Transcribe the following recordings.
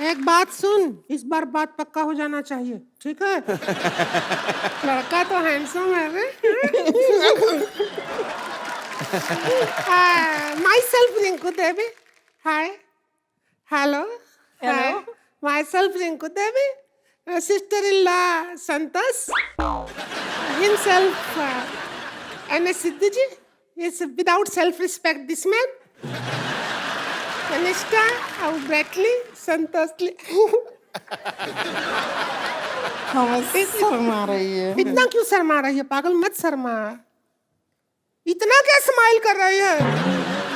एक बात सुन, इस बार बात पक्का हो जाना चाहिए, ठीक है? लड़का तो हैंडसम है रे। Myself Rinku Devi. Hi. Hello. Hello. Hi. Myself Rinku Devi. Sister-in-law Santosh. Himself N.S. Siddhuji. Is without self-respect this man. Kanishka, how brightly, Santoshly. हमें शर्मा रही है। इतना क्यों शर्मा रही है? पागल मत शर्मा। इतना क्या स्माइल कर रही है?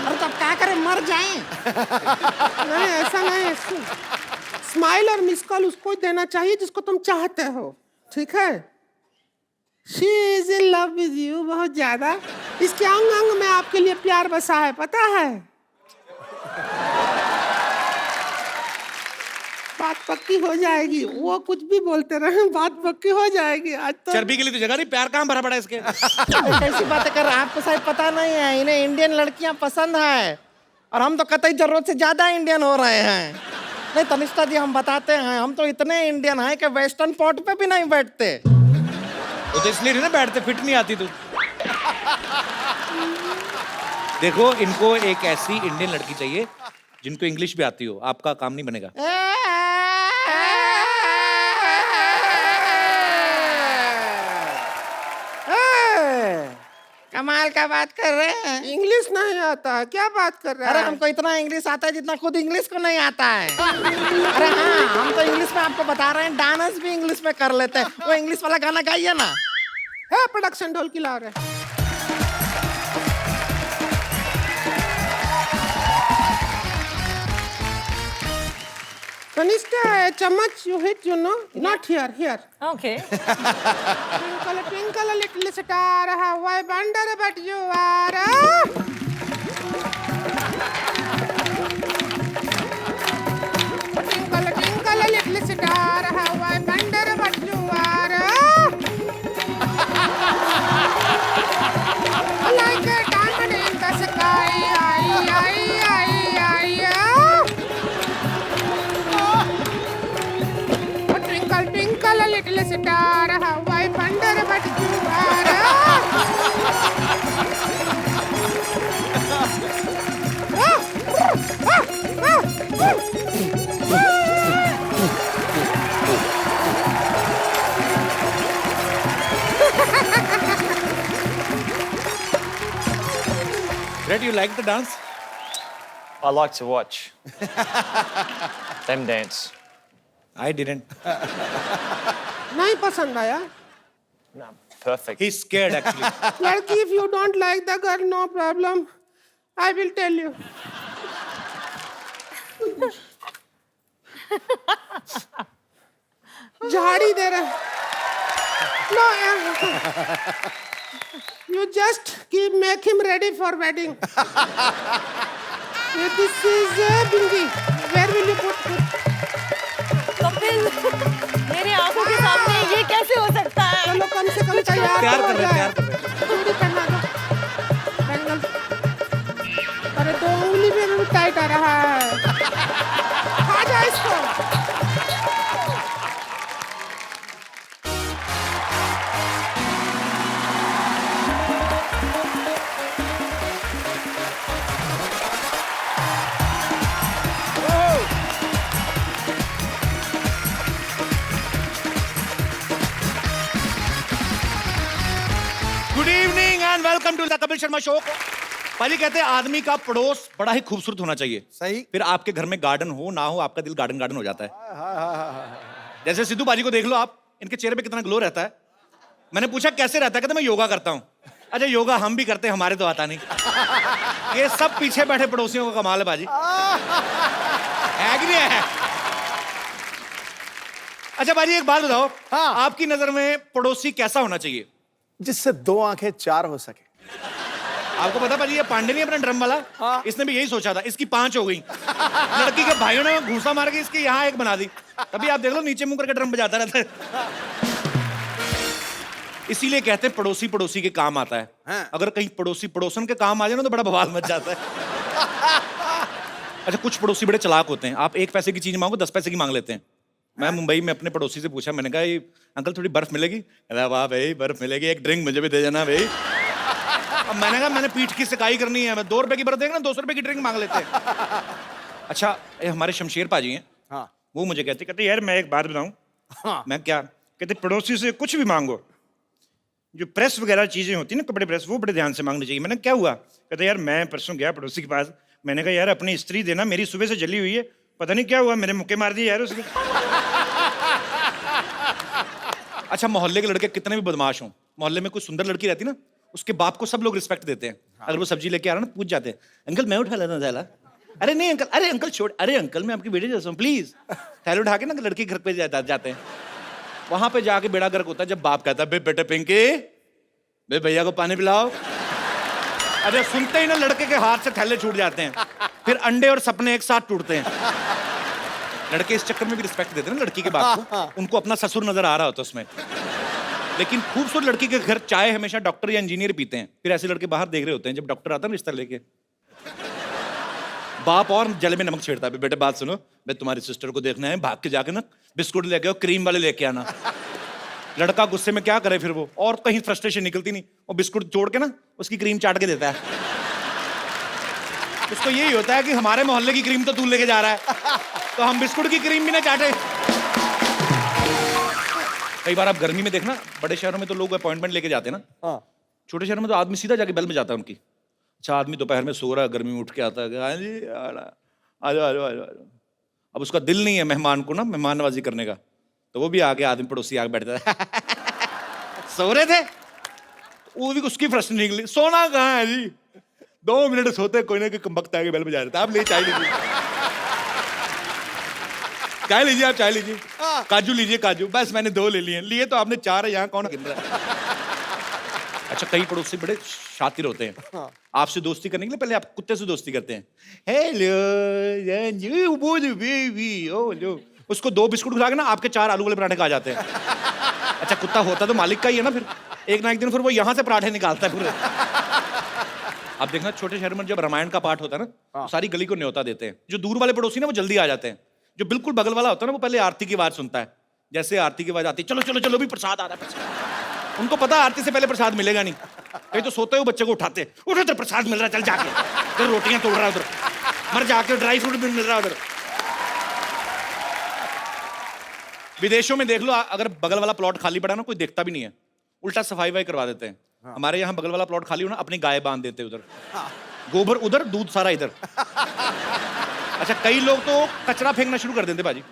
अरे तब क्या करें, मर जाएं? नहीं ऐसा नहीं है। स्माइल और मिस कॉल उसको ही देना चाहिए जिसको तुम चाहते हो, ठीक है? She is in love with you बहुत ज्यादा। इसके अंग अंग में आपके लिए प्यार बसा है, पता है? बात पक्की हो जाएगी। वो कुछ भी बोलते रहे, बात पक्की हो जाएगी। आज तो चर्बी के लिए तो जगह नहीं, प्यार कहाँ भरा पड़ा है इसके। कैसी बातें कर रहे हैं? आपको शायद पता नहीं है, इन्हें इंडियन लड़कियां पसंद है और हम तो कतई जरूरत से ज्यादा इंडियन हो रहे हैं। नहीं तनिष्ठा जी, हम बताते हैं, हम तो इतने इंडियन हैं कि वेस्टर्न पॉट पे भी नहीं बैठते। वो तो इसलिए नहीं ना बैठते, फिट नहीं आती तू। देखो, इनको एक ऐसी इंडियन लड़की चाहिए जिनको इंग्लिश भी आती हो। आपका काम नहीं बनेगा। कमाल का बात कर रहे हैं। इंग्लिश नहीं आता है, क्या बात कर रहा अरे है? हमको इतना इंग्लिश आता है जितना खुद इंग्लिश को नहीं आता है। अरे हाँ, हम तो इंग्लिश में आपको बता रहे हैं, डांस भी इंग्लिश में कर लेते हैं। वो इंग्लिश वाला गाना गाइए ना। है प्रोडक्शन ढोल की ला रहे। Kanishka, चम्मच you hit, you know, not here, here. Okay. Twinkle, twinkle, little star, how I wonder but you are. Twinkle, twinkle, little star, how I wonder but you are. Like a diamond in the sky, Twinkle, twinkle, little star, how I wonder what you Brett, you like the dance? I like to watch them dance. I didn't. नहीं पसंद आया? No, perfect. He's scared actually. लड़की, if you don't like the girl, no problem. I will tell you. झाड़ी दे रहे। No, you just make him ready for wedding. This is Bingi. Where will you put? Kapil, मेरे आंखों के सामने ये कैसे हो सकता है? चलो कम से कम तैयार प्यार तो कर हो रहे हैं, जाए। प्यार कर रहे हैं। चूड़ी पहना दो। बैंगल। अरे तो उंगली में भी टाइट आ रहा है। खा जा इसको। Good evening and welcome to the Kapil Sharma show. पाजी कहते हैं आदमी का पड़ोस बड़ा ही खूबसूरत होना चाहिए। सही। फिर आपके घर में गार्डन हो ना हो, आपका दिल गार्डन गार्डन हो जाता है। जैसे सिद्धू बाजी को देख लो आप, इनके चेहरे पे कितना ग्लो रहता है। मैंने पूछा कैसे रहता है, कहते मैं योगा करता हूँ। अच्छा, योगा हम भी करते हैं, हमारे तो आता नहीं। ये सब पीछे बैठे पड़ोसियों का कमाल है बाजी, है कि नहीं है? अच्छा बाजी, एक बात बताओ, हाँ। आपकी नजर में पड़ोसी कैसा होना चाहिए? जिससे दो आंखें चार हो सके। आपको पता भाजी, ये पांडे नहीं अपना ड्रम वाला, इसने भी यही सोचा था, इसकी 5 हो गई। लड़की के भाइयों ने घूसा मार के इसकी यहाँ 1 बना दी। तभी आप देख लो नीचे मुंह करके ड्रम बजाता रहता है। इसीलिए कहते हैं पड़ोसी पड़ोसी के काम आता है। हाँ। अगर कहीं पड़ोसी पड़ोसन के काम आ जाए ना तो बड़ा बवाल मच जाता है। अच्छा, कुछ पड़ोसी बड़े चालाक होते हैं। आप 1 पैसे की चीज मांगो 10 पैसे की मांग लेते हैं। मैं मुंबई में अपने पड़ोसी से पूछा, मैंने कहा ये अंकल थोड़ी बर्फ मिलेगी? कहता वाह भाई बर्फ मिलेगी, एक ड्रिंक मुझे भी दे जाना भाई। अब मैंने कहा मैंने पीठ की सिकाई करनी है, मैं 2 रुपए की बर्फ देगा ना 200 रुपए की ड्रिंक मांग लेते हैं। अच्छा, ये हमारे शमशेर पाजी हैं, हाँ। वो मुझे कहते यार मैं एक बात बताऊं। हाँ। मैं क्या? कहते पड़ोसी से कुछ भी मांगो, जो प्रेस वगैरह चीजें होती है ना, कपड़े प्रेस, वो बड़े ध्यान से मांगनी चाहिए। मैंने क्या हुआ? कहते यार मैं परसों गया पड़ोसी के पास, मैंने कहा यार अपनी स्त्री देना, मेरी सुबह से जली हुई है, पता नहीं क्या हुआ, मेरे मुक्के मार दिए यार उसके। अच्छा, मोहल्ले के लड़के कितने भी बदमाश हों, मोहल्ले में कोई सुंदर लड़की रहती ना, उसके बाप को सब लोग रिस्पेक्ट देते हैं। अगर वो सब्जी लेके आ रहा ना, पूछ जाते हैं अंकल मैं उठा लेता हूं थैला। अरे नहीं अंकल, अरे अंकल छोड़, अरे अंकल मैं आपकी बेटी जैसा हूं, प्लीज। थैला उठा के ना लड़की घर पे जाते हैं। वहां पे जाके बेड़ा गर्क होता है जब बाप कहता है बे बेटे पिंकी, बे भैया को पानी पिलाओ। अरे सुनते ही ना लड़के के हाथ से थैले छूट जाते हैं, फिर अंडे और सपने एक साथ टूटते हैं। लड़के इस चक्कर में भी रिस्पेक्ट देते हैं ना लड़की के बाप को, उनको अपना ससुर नजर आ रहा होता है उसमें। लेकिन खूबसूरत लड़की के घर चाय हमेशा डॉक्टर या इंजीनियर पीते हैं, फिर ऐसे लड़के बाहर देख रहे होते हैं जब डॉक्टर आता है रिश्ता लेके। बाप और जले में नमक छेड़ता है, बेटे बात सुनो, मैं तुम्हारी सिस्टर को देखना है, भाग के जाके ना बिस्कुट लेके आओ, क्रीम वाले लेके आना। लड़का गुस्से में क्या करे फिर वो, और कहीं फ्रस्ट्रेशन निकलती नहीं, वो बिस्कुट जोड़ के ना उसकी क्रीम चाट के देता है। उसको यही होता है कि हमारे मोहल्ले की क्रीम तो तू लेके जा रहा है, तो हम बिस्कुट की क्रीम भी ना चाटे। कई बार आप गर्मी में देखना, बड़े शहरों में तो लोग अपॉइंटमेंट लेके जाते हैं ना, छोटे शहरों में तो आदमी सीधा जाके बेल में जाता है उनकी। अच्छा, आदमी दोपहर में सो रहा है, गर्मी में उठ के आता है, हाँ जी आ जाओ आ जाओ आ जाओ। अब उसका दिल नहीं है मेहमान को ना मेहमान नवाजी करने का, तो वो भी आके आदमी पड़ोसी आके बैठता है। सो रहे थे, वो भी उसकी प्रश्न निकली, सोना कहाँ है जी? 2 मिनट सोते कोई ना कोई कमबख्त आके बेल बजा रहे थे, आप ले चाय लीजिए, चाय लीजिए, आप चाय लीजिए, काजू लीजिए काजू, बस मैंने 2 ले लिए, लिए तो आपने 4 है, यहाँ कौन गिन रहा है? अच्छा, कई पड़ोसी बड़े शातिर होते हैं, आपसे दोस्ती करने के लिए पहले आप कुत्ते से दोस्ती करते हैं। हेलो बेबी, ओ लो, उसको 2 बिस्कुट खिला के ना आपके 4 आलू वाले पराठे खा जाते हैं। अच्छा, कुत्ता होता तो मालिक का ही है ना, फिर एक ना एक दिन फिर वो यहाँ से पराठे निकालता है पूरे। आप देखना छोटे शहर में जब रामायण का पाठ होता है ना, तो सारी गली को न्योता देते हैं। जो दूर वाले पड़ोसी ना वो जल्दी आ जाते हैं, जो बिल्कुल बगल वाला होता है ना वो पहले आरती की आवाज सुनता है। जैसे आरती की आवाज आती है, चलो चलो चलो भी प्रसाद आ रहा है, प्रसाद। उनको पता आरती से पहले प्रसाद मिलेगा नहीं, कहीं तो सोते हुए बच्चे को उठाते, उठो तो प्रसाद मिल रहा है, चल जाके उधर रोटियां तोड़ रहा है, उधर मर जाके ड्राई फ्रूट भी मिल रहा है उधर। विदेशों में देख लो, अगर बगल वाला प्लॉट खाली पड़ा ना, कोई देखता भी नहीं है, उल्टा सफाई वाई करवा देते हैं। हमारे यहाँ बगल वाला प्लॉट खाली हो ना, अपनी गाय बांध देते उधर, गोबर उधर, दूध सारा इधर। अच्छा, कई लोग तो कचरा फेंकना शुरू कर देते भाजी,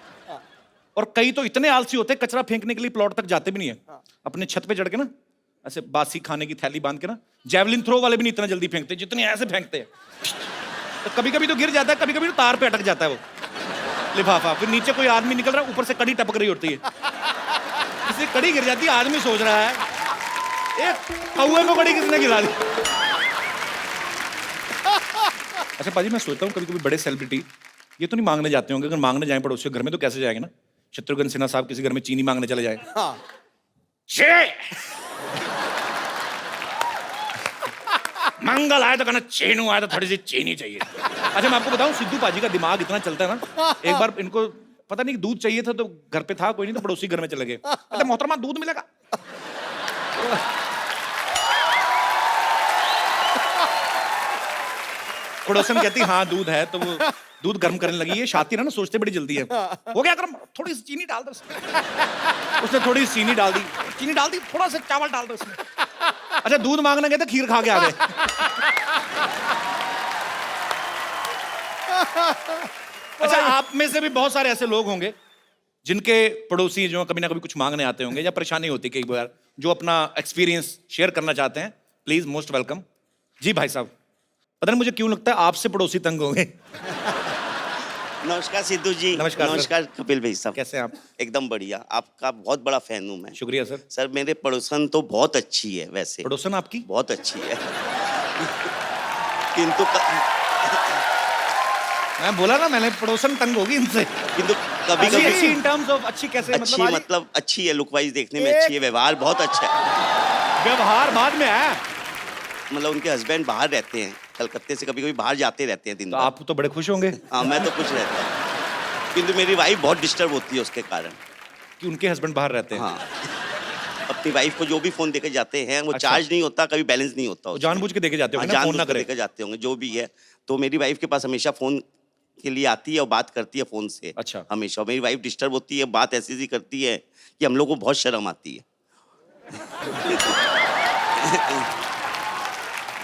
और कई तो इतने आलसी होते हैं कचरा फेंकने के लिए प्लॉट तक जाते भी नहीं है। अपने छत पे चढ़ के ना ऐसे बासी खाने की थैली बांध के ना, जैवलिन थ्रो वाले भी नहीं इतना जल्दी फेंकते जितने ऐसे फेंकते हैं। तो कभी कभी तो गिर जाता है, कभी कभी तो तार पे अटक जाता है वो लिफाफा, फिर नीचे कोई आदमी निकल रहा है, ऊपर से कड़ी टपक रही होती है, किसी कड़ी गिर जाती है, आदमी सोच रहा है एक कौए को कड़ी किसने गिरा दी। अच्छा पाजी, मैं सोचता हूँ कभी कभी बड़े सेलिब्रिटी ये तो नहीं मांगने जाते होंगे, अगर मांगने जाए पड़ोसी के घर में तो कैसे जाएंगे ना? शत्रुघ्न सिन्हा साहब किसी घर में चीनी मांगने चले जाए, मंगल आए तो कहना चीनू आए तो थोड़ी सी चीनी चाहिए। अच्छा, मैं आपको बताऊं सिद्धू पाजी का दिमाग इतना चलता है ना, एक बार इनको पता नहीं दूध चाहिए था तो घर पे था कोई नहीं, तो पड़ोसी घर में चले गए, अच्छा मोहतरमा दूध मिलेगा? पड़ोसन कहती हाँ दूध है, तो वो दूध गर्म करने लगी है, शातिर है ना, सोचते बड़ी जल्दी है, हो गया गर्म, थोड़ी सी चीनी डाल दो उसने थोड़ी सी चीनी डाल दी, थोड़ा सा चावल डाल दो उसमें। अच्छा, दूध मांगने गए तो खीर खा के आ गए। अच्छा, आप में से भी बहुत सारे ऐसे लोग होंगे जिनके पड़ोसी जो कभी ना कभी कुछ मांगने आते होंगे या परेशानी होती कई बार, जो अपना एक्सपीरियंस शेयर करना चाहते हैं, प्लीज मोस्ट वेलकम। जी भाई साहब, पता नहीं मुझे क्यों लगता है आपसे पड़ोसी तंग होंगे। नमस्कार सिद्धू जी। नमस्कार सर। नमस्कार कपिल भाई साहब, कैसे हैं आप? एकदम बढ़िया, आपका बहुत बड़ा फैन हूँ मैं। शुक्रिया सर। सर मेरे पड़ोसन तो बहुत अच्छी है, वैसे पड़ोसन आपकी बहुत अच्छी है। किंतु मैं बोला ना, मैंने पड़ोसन तंग होगी इनसे। किंतु कभी अच्छी कभी अच्छी इन टर्म्स ऑफ अच्छी कैसे अच्छी मतलब मतलब अच्छी है, लुक वाइज देखने में अच्छी है, व्यवहार बहुत अच्छा है। व्यवहार बाद में है। मतलब उनके हस्बैंड बाहर रहते हैं, कलकत्ते से कभी कभी बाहर जाते रहते हैं दिन तो भर। आप तो बड़े खुश होंगे हाँ, मैं तो कुछ रहता हूँ, किंतु मेरी वाइफ बहुत डिस्टर्ब होती है उसके कारण। कि उनके हस्बैंड बाहर रहते हैं। हाँ, अपनी वाइफ को जो भी फोन देके जाते हैं वो अच्छा। चार्ज नहीं होता, कभी बैलेंस नहीं होता वो उसमें। जानबूझ के देके जाते हाँ, होंगे ना, फोन ना जानबूझ के करे। देके जाते होंगे जो भी है। तो मेरी वाइफ के पास हमेशा फोन के लिए आती है और बात करती है फोन से। अच्छा। हमेशा। और मेरी वाइफ डिस्टर्ब होती है, बात ऐसी सी करती है कि हम लोग को बहुत शर्म आती है।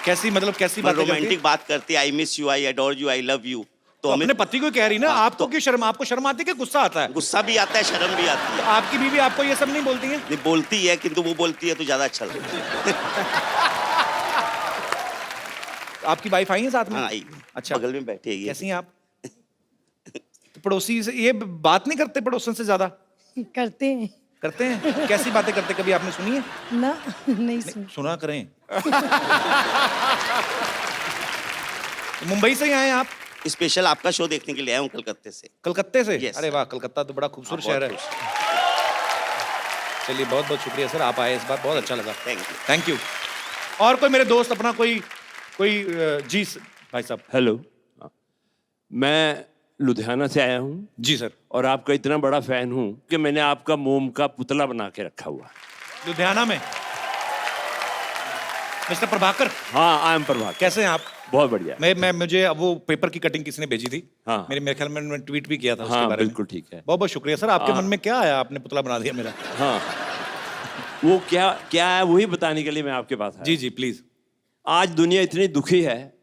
कैसी मतलब कैसी बात रोमांटिक बात करती है, I miss you, I adore you, I love you. तो अपने पति को कह रही ना, हाँ, आपको क्यों शर्म, आपको शर्म आती है कि गुस्सा आता है? गुस्सा भी आता है, शर्म भी आती है। आपकी बीवी आपको ये सब नहीं बोलती है? नहीं बोलती है, किंतु वो बोलती है तो ज्यादा अच्छा लगता है। आपकी वाइफ आई है साथ में? हाँ, आई। अच्छा, बगल में बैठी है ये। कैसी हैं आप? तो पड़ोसी से ये बात नहीं करते पड़ोसन से ज्यादा? करते हैं करते हैं। कैसी बातें करते, कभी आपने सुनी है? ना, नहीं सुन। सुना करें। मुंबई से ही आए हैं आप? स्पेशल आपका शो देखने के लिए आया हूँ कलकत्ते से। कलकत्ते से? Yes. अरे वाह, कलकत्ता तो बड़ा खूबसूरत हाँ, शहर है। बहुत चलिए, बहुत बहुत शुक्रिया सर, आप आए इस बार, बहुत अच्छा लगा। Thank you. Thank you. और कोई मेरे दोस्त अपना कोई जी भाई साहब। हेलो, मैं लुधियाना से आया हूँ जी सर। और आपका इतना बड़ा फैन हूँ कि मैंने आपका मोम का पुतला बना के रखा हुआ है। लुधियाना में? मिस्टर प्रभाकर? हाँ, आई एम प्रभाकर। कैसे हैं आप? बहुत बढ़िया। मैं मुझे अब वो पेपर की कटिंग किसी ने भेजी थी। हाँ। मेरे ख्याल में मैंने ट्वीट भी किया था उसके हाँ, बारे में। बिल्कुल ठीक है। बहुत बहुत शुक्रिया सर। आपके मन में क्या आया, आपने पुतला बना दिया मेरा? हाँ, वो क्या क्या है वही बताने के लिए मैं आपके पास आया। जी जी प्लीज। आज दुनिया इतनी दुखी है,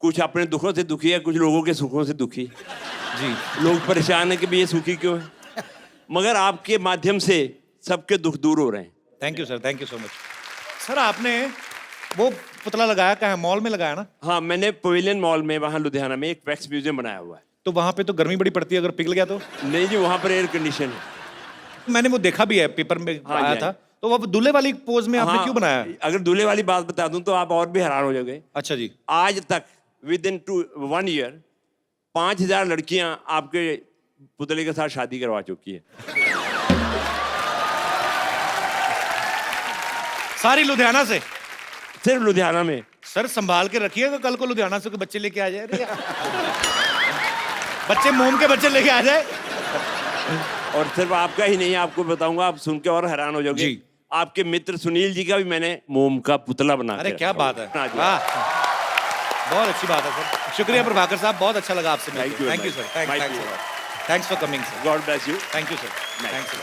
कुछ अपने दुखों से दुखी है, कुछ लोगों के सुखों से दुखी। जी। लोग परेशान है कि भी ये सुखी क्यों है, मगर आपके माध्यम से सबके दुख दूर हो रहे हैं। Thank you sir, thank you so much. Sir आपने वो पुतला लगाया कहाँ है? मॉल में लगाया ना? हाँ, मैंने पवेलियन मॉल में वहाँ लुधियाना में एक वैक्स म्यूजियम बनाया हुआ है। तो वहाँ पे तो गर्मी बड़ी पड़ती है, अगर पिघल गया तो? नहीं जी, वहाँ पर एयर कंडीशन है। मैंने वो देखा भी है, पेपर में हाँ, आया जी, था। तो वो दूल्हे वाली पोज में आपने हाँ, क्यों बनाया? अगर दूल्हे वाली बात बता दूं तो आप और भी हैरान हो जाओगे। अच्छा जी। आज तक विद इन 1 ईयर 5000 लड़कियां आपके पुतले के साथ शादी करवा चुकी है। सारी लुधियाना से? सिर्फ लुधियाना में। सर संभाल के रखिएगा, कल को लुधियाना से कोई बच्चे लेके आ जाए। अरे यार। बच्चे मोम के बच्चे लेके आ जाए। और सिर्फ आपका ही नहीं, आपको बताऊंगा, आप सुन के और हैरान हो जाओगे। जी। आपके मित्र सुनील जी का भी मैंने मोम का पुतला बना के अरे क्या रखा हुआ बात है, हाँ जी। वाह, बहुत अच्छी बात है सर। शुक्रिया प्रभाकर साहब, बहुत अच्छा लगा आपसे मिलकर। Thank you, thank you sir, my thanks pleasure. Thanks for coming sir. God bless you. Thank you sir, thanks.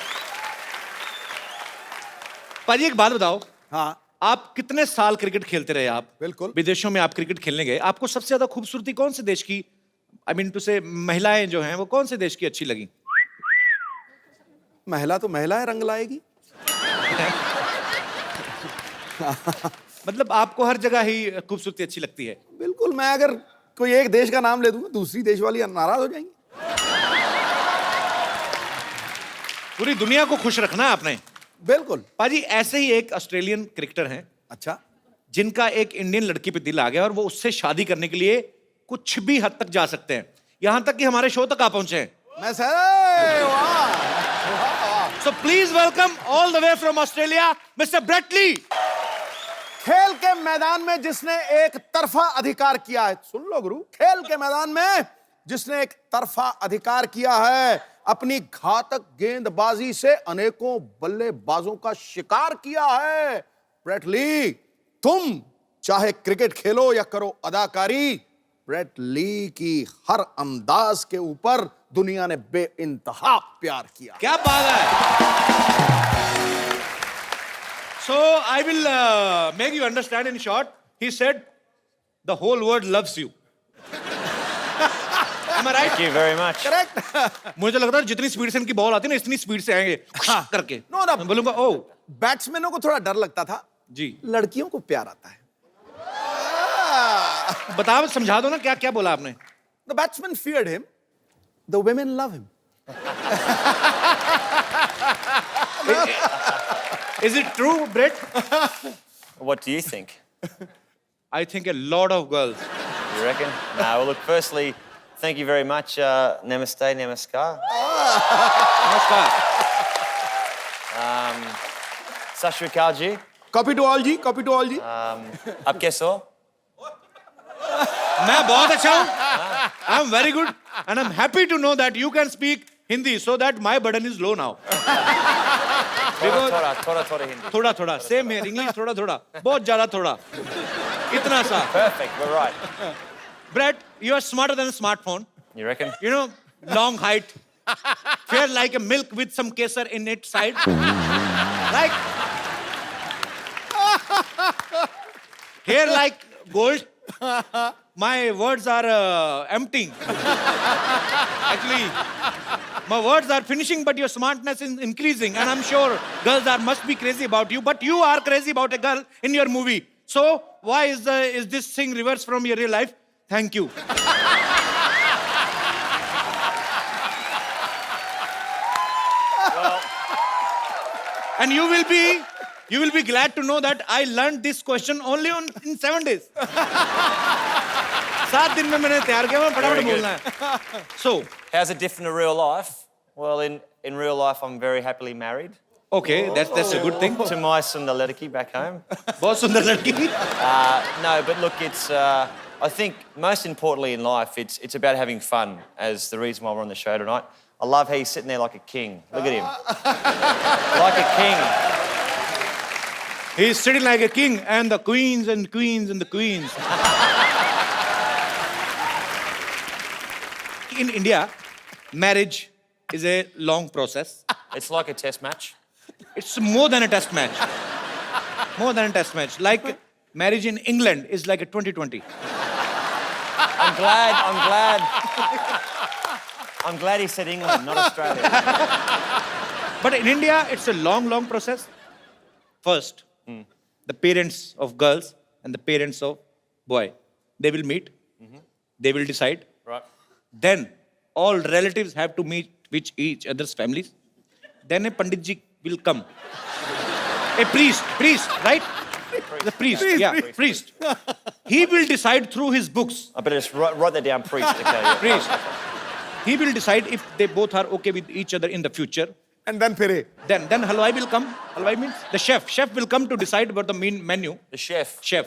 पाजी एक बात बताओ, हाँ, आप कितने साल क्रिकेट खेलते रहे? आप बिल्कुल। विदेशों में आप क्रिकेट खेलने गए, आपको सबसे ज्यादा खूबसूरती कौन से देश की, आई मीन टू से महिलाएं जो हैं वो कौन से देश की अच्छी लगी? महिला तो महिला है, रंग लाएगी। मतलब आपको हर जगह ही खूबसूरती अच्छी लगती है? बिल्कुल, मैं अगर कोई एक देश का नाम ले दूंगा दूसरी देश वाली नाराज हो जाएंगी। पूरी दुनिया को खुश रखना है आपने। बिल्कुल। पाजी ऐसे ही एक ऑस्ट्रेलियन क्रिकेटर हैं अच्छा, जिनका एक इंडियन लड़की पे दिल आ गया और वो उससे शादी करने के लिए कुछ भी हद तक जा सकते हैं, यहां तक कि हमारे शो तक आ पहुंचे हैं। मैं सर, वाह। So please welcome all the way from Australia mister Brett Lee. खेल के मैदान में जिसने एक तरफा अधिकार किया है, सुन लो गुरु, खेल के मैदान में जिसने एक तरफा अधिकार किया है, अपनी घातक गेंदबाजी से अनेकों बल्लेबाजों का शिकार किया है, ब्रेट ली। तुम चाहे क्रिकेट खेलो या करो अदाकारी, ब्रेट ली की हर अंदाज के ऊपर दुनिया ने बेइंतहा प्यार किया। क्या बात है। So I will make you understand in short. He said, the whole world loves you. Am I right? Thank you very much. Correct. मुझे लगता है जितनी स्पीड से इनकी बॉल आती है ना, इतनी स्पीड से आएंगे करके। No, no. मैं बोलूंगा ओ। बैट्समैनों को थोड़ा डर लगता था, जी लड़कियों को प्यार आता है। बताओ, समझा दो ना, क्या क्या बोला आपने? The batsmen feared him, the women love him. Is it true, Brett? What do you think? I think a lot of girls You reckon? No, well, look, firstly, thank you very much. Namaste, namaskar. नमस्कार. Sat Shri Akal ji. Copy to all जी, copy to all जी। Aap kaise ho? मैं बहुत अच्छा हूँ. I am very good and I'm happy to know that you can speak Hindi so that my burden is low now. Thoda Hindi. थोड़ा थोड़ा same है English थोड़ा थोड़ा बहुत ज्यादा थोड़ा इतना सा. Perfect, we're right. Brett, you are smarter than a smartphone. You reckon? You know, long height, fair like a milk with some kesar in its side. Like hair like gold. My words are emptying. Actually, my words are finishing, but your smartness is increasing. And I'm sure girls must be crazy about you, but you are crazy about a girl in your movie. So why is this thing reversed from your real life? Thank you. And you will be glad to know that I learned this question only in 7 days. 7 दिन में मैंने तैयार किया. मैं फटाफट बोलना है. So, How's it different to real life? Well, in real life, I'm very happily married okay, that's a good thing. to my Sundar Ladaki back home. बहुत सुंदर लड़की. No, but look, it's. I think most importantly in life, it's about having fun. As the reason why we're on the show tonight, I love how he's sitting there like a king. Look at him, like a king. He's sitting like a king, and the queens and queens and the queens. In India, marriage is a long process. It's like a test match. It's more than a test match. More than a test match. Like marriage in England is like a 2020. I'm glad he said England, not Australia. But in India, it's a long, long process. First, the parents of girls and the parents of boy, they will meet. They will decide. Right. Then all relatives have to meet with each other's families. Then a Pandit ji will come. A priest, right? The priest, priest. He will decide through his books. I better just write that down, priest. Okay, yeah. Priest. He will decide if they both are okay with each other in the future. And then फिर Then halwai will come. Halwai means the chef. Chef will come to decide about the main menu. The chef. Chef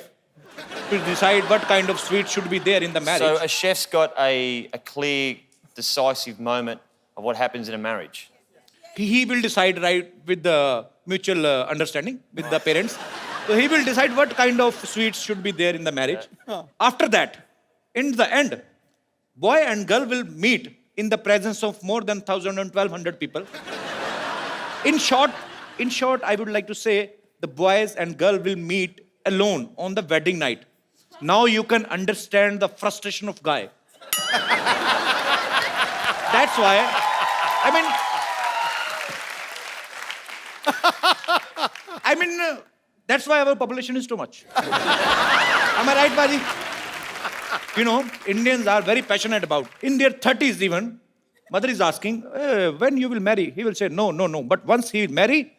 will decide what kind of sweet should be there in the marriage. So a chef's got a clear, decisive moment of what happens in a marriage. He will decide right with the mutual understanding with the parents. So he will decide what kind of sweets should be there in the marriage. After that, in the end, boy and girl will meet in the presence of more than 1,000 and 1,200 people. In short, I would like to say the boys and girl will meet alone on the wedding night. Now you can understand the frustration of guy. That's why, that's why our population is too much. Am I right, Baji? You know, Indians are very passionate about. In their 30s even, mother is asking, when you will marry? He will say, no. But once he will marry,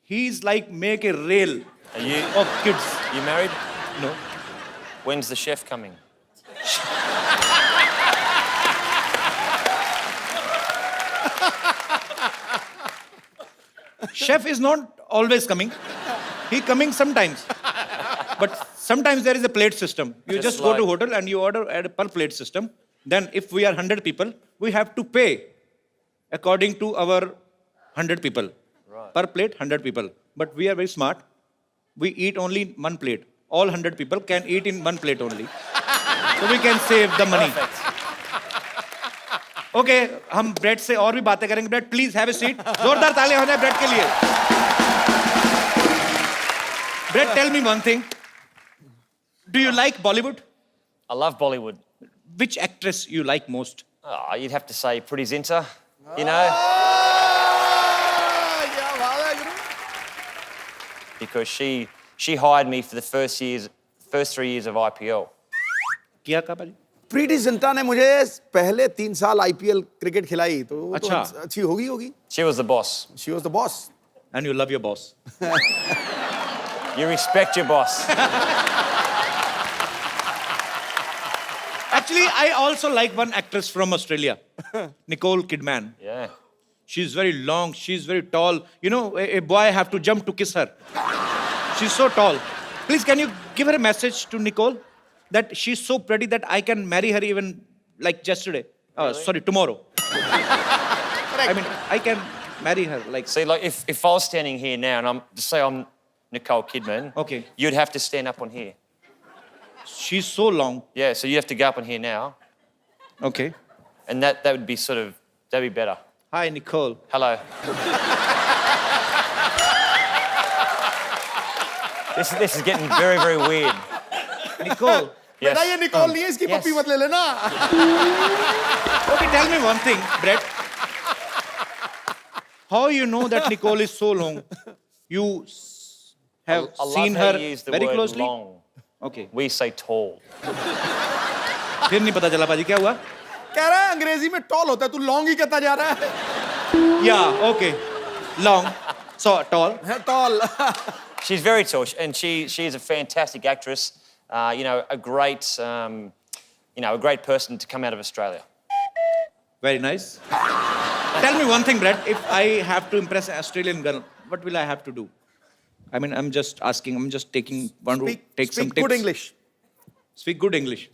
he's like make a rail Are you of kids. you married? No. When's the chef coming? Chef is not always coming. He coming sometimes. But sometimes there is a plate system. You just go to like- hotel and you order at a per plate system. Then if we are 100 people, we have to pay according to our 100 people. Right. Per plate, 100 people. But we are very smart. We eat only one plate. All 100 people can eat in one plate only. So we can save the money. Perfect. Okay हम Brett से और भी बातें करेंगे. Brett please have a seat. जोरदार तालियां हो जाए ब्रेड के लिए. Brett tell me one thing. Do you like Bollywood? I love Bollywood. Which actress you like most? Oh, you'd have to say Pretty Zinta, you know, क्या बात है गुरु. because she hired me for the first 3 years of IPL. किया का भाई? प्रीति जिंटा ने मुझे पहले 3 साल आईपीएल क्रिकेट खिलाई तो वो तो अच्छा. अच्छी होगी. She was the boss. She was the boss. And you love your boss. You respect your boss. Actually, I also like one actress from Australia, Nicole Kidman. Yeah. She's very long, she's very tall. You know, a boy have to jump to kiss her. She's so tall. Please, can you give her a message to Nicole that she's so pretty that I can marry her even like yesterday? Sorry, tomorrow. I mean, I can marry her like. See, like if I was standing here now and just say I'm Nicole Kidman, Okay. you'd have to stand up on here. She's so long. Yeah, so you have to go up on here now, Okay. and that would be that'd be better. Hi, Nicole. Hello. This is getting very, very weird. Nicole. Yes. बेटा ये Nicol नहीं है इसकी yes. पप्पी मत ले लेना Okay, tell me one thing, Brett. How you know that Nicole is so long? You have I love seen how her you use the very word closely? long. Okay. We say tall. फिर नहीं पता चला पाजी क्या हुआ? कह रहा है अंग्रेजी में टॉल होता है तू लॉन्ग ही कहता जा रहा है Yeah, okay. Long. So tall. Tall She's very tall, and she is a fantastic actress. You know, a great person to come out of Australia. Very nice. Tell me one thing, Brett. If I have to impress an Australian girl, what will I have to do? I mean, I'm just asking. I'm just taking one route. Take some speak tips. good English Speak good English.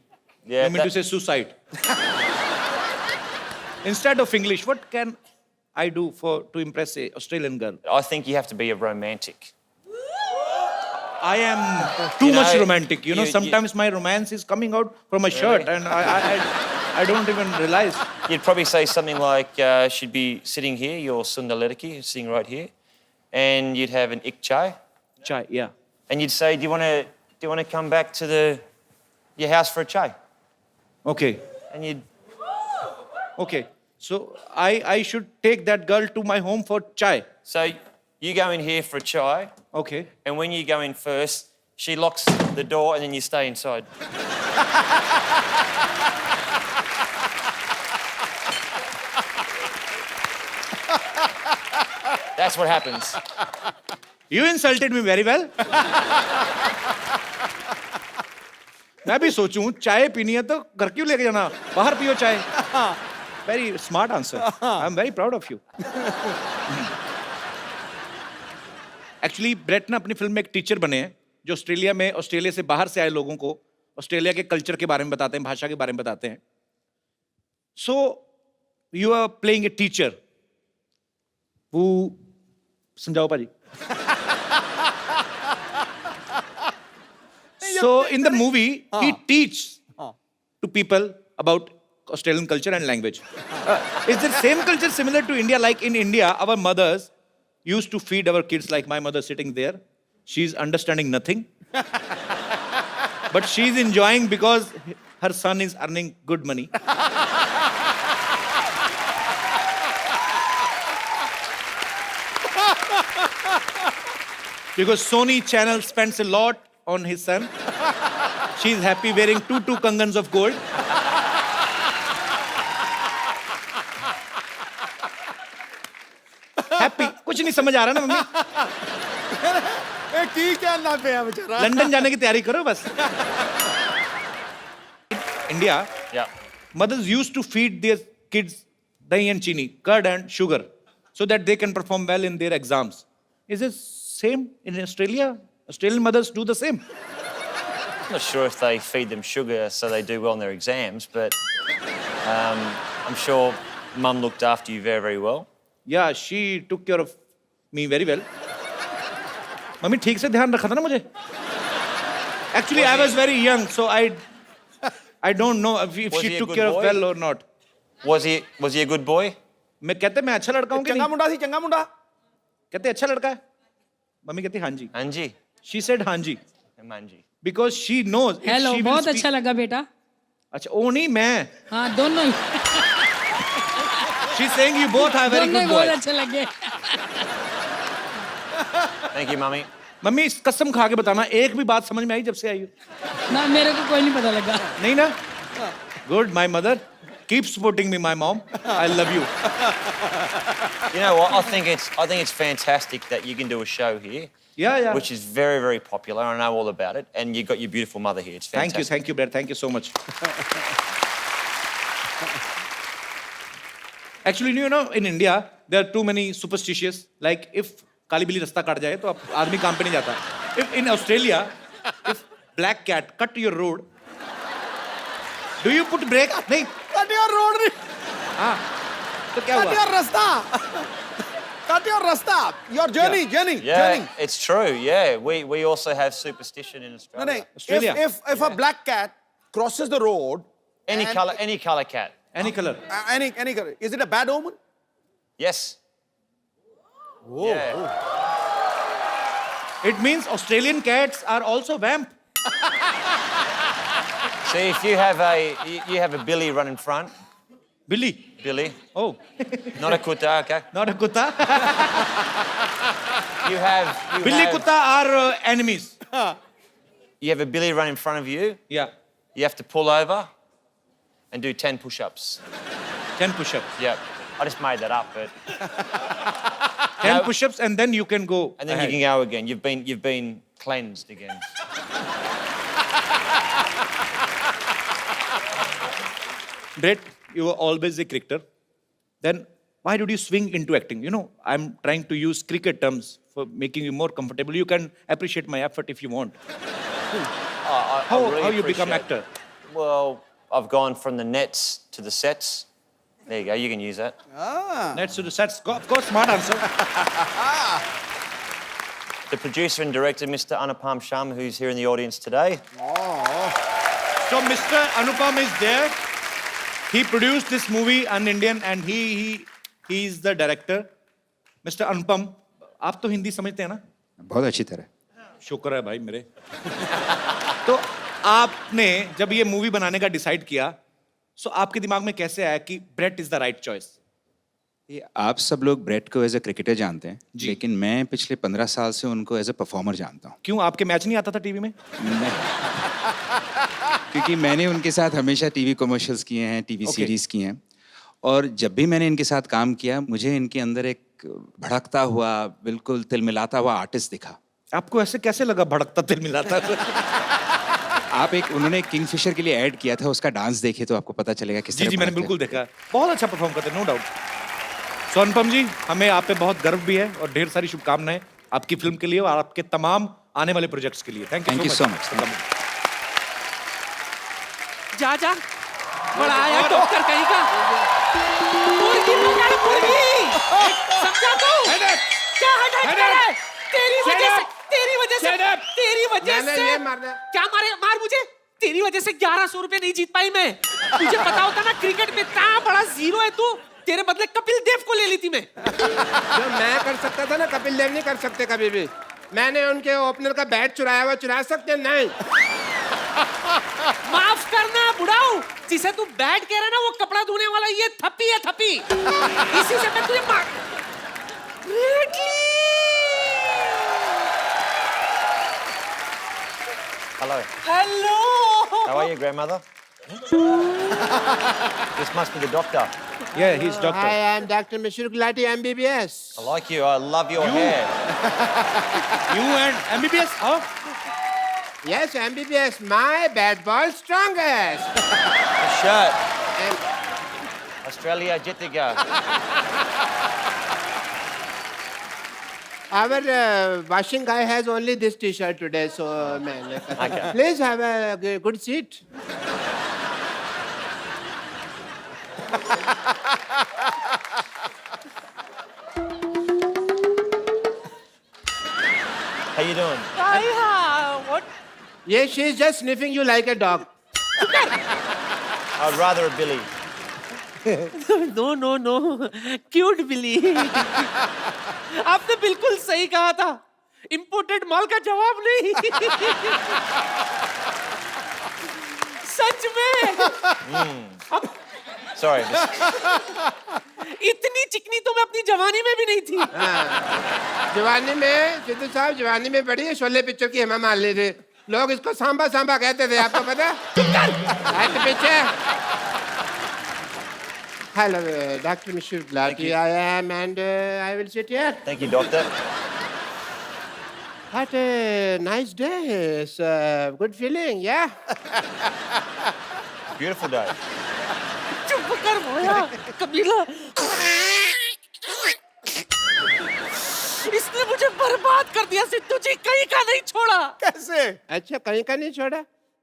Yeah. You mean to say suicide? Instead of English, what can I do to impress a Australian girl? I think you have to be a romantic. I am too You know, much romantic. You know, you- sometimes my romance is coming out from my shirt, and I don't even realize. You'd probably say something like, she'd be sitting here, your Sundalediki, sitting right here, and you'd have an ik chai, Chai, yeah. and you'd say, do you want to come back to your house for a chai? Okay. And you'd Okay. So I should take that girl to my home for chai. so you go in here for a chai, Okay. and when you go in first, she locks the door, and then you stay inside. That's what happens. You insulted me very well. मैं भी सोचूं चाय पीनी है तो घर क्यों लेके जाना बाहर पियो चाय very smart answer I am very proud of you actually Brett ना अपनी फिल्म में एक टीचर बने हैं जो ऑस्ट्रेलिया से बाहर से आए लोगों को ऑस्ट्रेलिया के कल्चर के बारे में बताते हैं भाषा के बारे में बताते हैं so you are playing a teacher वो समझाओ पाजी So in the movie, he teaches to people about Australian culture and language. Is the same culture similar to India? Like in India, our mothers used to feed our kids like my mother sitting there. She's understanding nothing. But she's enjoying because her son is earning good money. Because Sony Channel spends a lot on his son. She's happy wearing two kangans of gold. Happy. कुछ नहीं समझ आ रहा ना mummy ए की क्या ना पे है बेचारा लंदन जाने की तैयारी करो बस India, Yeah. mothers used to feed their kids dahi and chini, curd and sugar, so that they can perform well in their exams. Is it same in Australia? Australian mothers do the same. I'm not sure if they feed them sugar so they do well in their exams, but I'm sure Mum looked after you very, very well. Yeah, she took care of me very well. Mummy ठीक से ध्यान रखा था ना मुझे. Actually, I was very young, so I don't know if Was she he a took good care of boy? well or not. Was he a good boy? मैं कहते मैं अच्छा लड़का हूँ कि चंगा नहीं? मुंडा थी चंगा मुंडा कहते अच्छा लड़का है? मम्मी कहती हाँ जी. Anji? She said हाँ जी. Manji. Because she knows. if hello she will बहुत speak- अच्छा लगा बेटा अच्छा वो नहीं मैं. हाँ दोनों ही She's saying you both are very दोनों ही good बहुत boys. अच्छे लगे Thank you, Mummy. मम्मी इस कसम खा के बताना एक भी बात समझ में आई जब से आई हो? ना मेरे को कोई नहीं पता लगा नहीं ना? Good, my mother. Keep supporting me, my mom. I love you. You know what? I think it's fantastic that you can do a show here, Yeah. which is very, very popular. I know all about it, and you've got your beautiful mother here. It's fantastic. Thank you, Brad. Thank you so much. Actually, you know, in India, there are too many superstitious. Like, if काली बिल्ली रास्ता काट जाए तो आप आदमी काम पे नहीं जाता. If in Australia, if black cat cut your road, do you put brake? नहीं. Cut your road. हाँ. तो क्या Cut हुआ? your rasta. Cut your rasta. Your journey, journey, Yeah, journey. it's true. Yeah, we also have superstition in No, Australia. no. Australia. If a black cat crosses the road, Any and- color cat. Any color. any color, is it a bad omen? Yes. Yeah. It means Australian cats are also vamp. See, if you have a Billy run in front, Billy. Billy, Oh, not a kutta, okay? not a kutta. You have Billy kutta are enemies. you have a Billy run in front of you. Yeah. You have to pull over and do 10 push-ups. 10 push-ups. Yep. I just made that up, but 10 No. push-ups and then you can go. and then ahead. you can go again. You've been cleansed again. Brett, you were always a cricketer. Then why did you swing into acting? You know, I'm trying to use cricket terms for making you more comfortable. You can appreciate my effort if you want. I How really you become appreciate- actor? Well, I've gone from the nets to the sets. There you go. You can use that. Let's do the sets. Of course, smart answer. The producer and director, Mr. Anupam Sharma, who's here in the audience today. So Mr. Anupam is there. He produced this movie, Un-Indian, and he is the director. Mr. Anupam, आप तो हिंदी समझते हैं ना? बहुत अच्छी तरह. शुक्र है भाई मेरे. तो आपने जब ये मूवी बनाने का डिसाइड किया, सो आपके दिमाग में कैसे आया कि Brett is the right choice? ये आप सब लोग ब्रेट को एज ए क्रिकेटर जानते हैं, जी. लेकिन मैं पिछले 15 साल से उनको एज ए परफॉर्मर जानता हूँ. क्यों आपके मैच नहीं आता था टीवी में? क्योंकि मैंने उनके साथ हमेशा टीवी कमर्शियल्स किए हैं, टीवी Okay. सीरीज की हैं, और जब भी मैंने इनके साथ काम किया मुझे इनके अंदर एक भड़कता हुआ, बिल्कुल तिलमिलाता हुआ आर्टिस्ट दिखा. आपको ऐसे कैसे लगा भड़कता तिल मिलाता? आप उन्होंने किंगफिशर के लिए ऐड किया था, उसका डांस देखे तो आपको पता चलेगा किस जी तरह जी मैंने भड़कते बिल्कुल देखा. बहुत अच्छा परफॉर्म करते, नो डाउट. सो अनुपम जी, हमें आप पे बहुत गर्व भी है और ढेर सारी शुभकामनाएं आपकी फिल्म के लिए और आपके तमाम आने वाले प्रोजेक्ट्स के लिए. Thank Thank you you so much. जा जा बड़ा आया डॉक्टर कहीं का. मुर्गी मंगाई मुर्गी. समझा तू? क्या हेडेक करे? तेरी वजह से क्या मार मुझे. तेरी वजह से 1100 रुपए नहीं जीत पाई मैं. तुझे पता होता ना क्रिकेट में इतना बड़ा जीरो है तू. तेरे बदले कपिल देव को ले ली थी मैं. जो मैं कर सकता था ना कपिल देव नहीं कर सकते कभी भी. मैंने उनके ओपनर का बैट चुराया हुआ, चुरा सकते नहीं. माफ करना बुढ़ाऊ, जिसे तू बैट कह रहा है ना वो कपड़ा धोने वाला ये थप्पी है थप्पी. इसी से मैं तुझे मार. Hello. Hello. How are you, grandmother? This must be the doctor. Yeah, he's doctor. I am Dr. Mishra Gulati, MBBS. I like you. I love your hair. You and MBBS? Oh, Yes, MBBS, my bad ball strongest. The shirt. Australia Jitiga. Our washing guy has only this T-shirt today, so man, Okay. please have a good seat. How you doing? What? Yes, she's just sniffing you like a dog. I'd rather a Billy. No. Cute Billy. आपने बिल्कुल सही कहा था. Imported माल का जवाब नहीं. सच में. Sorry. इतनी चिकनी तो मैं अपनी जवानी में भी नहीं थी. जवानी में सिद्धू साहब जवानी में बड़ी शोले पिक्चर की हेमा मालिनी थे. लोग इसको सांबा सांबा कहते थे, आपको पता? हाथ पीछे. Hello, Dr. Mishra Gulati. I am, and I will sit here. Thank you, doctor. What a nice day. It's a good feeling, yeah? Beautiful day. चुप मगर मोया कबीला इसने मुझे बर्बाद कर दिया सिद्धू जी, कहीं का नहीं छोड़ा। कैसे? अच्छा, कहीं का नहीं छोड़ा?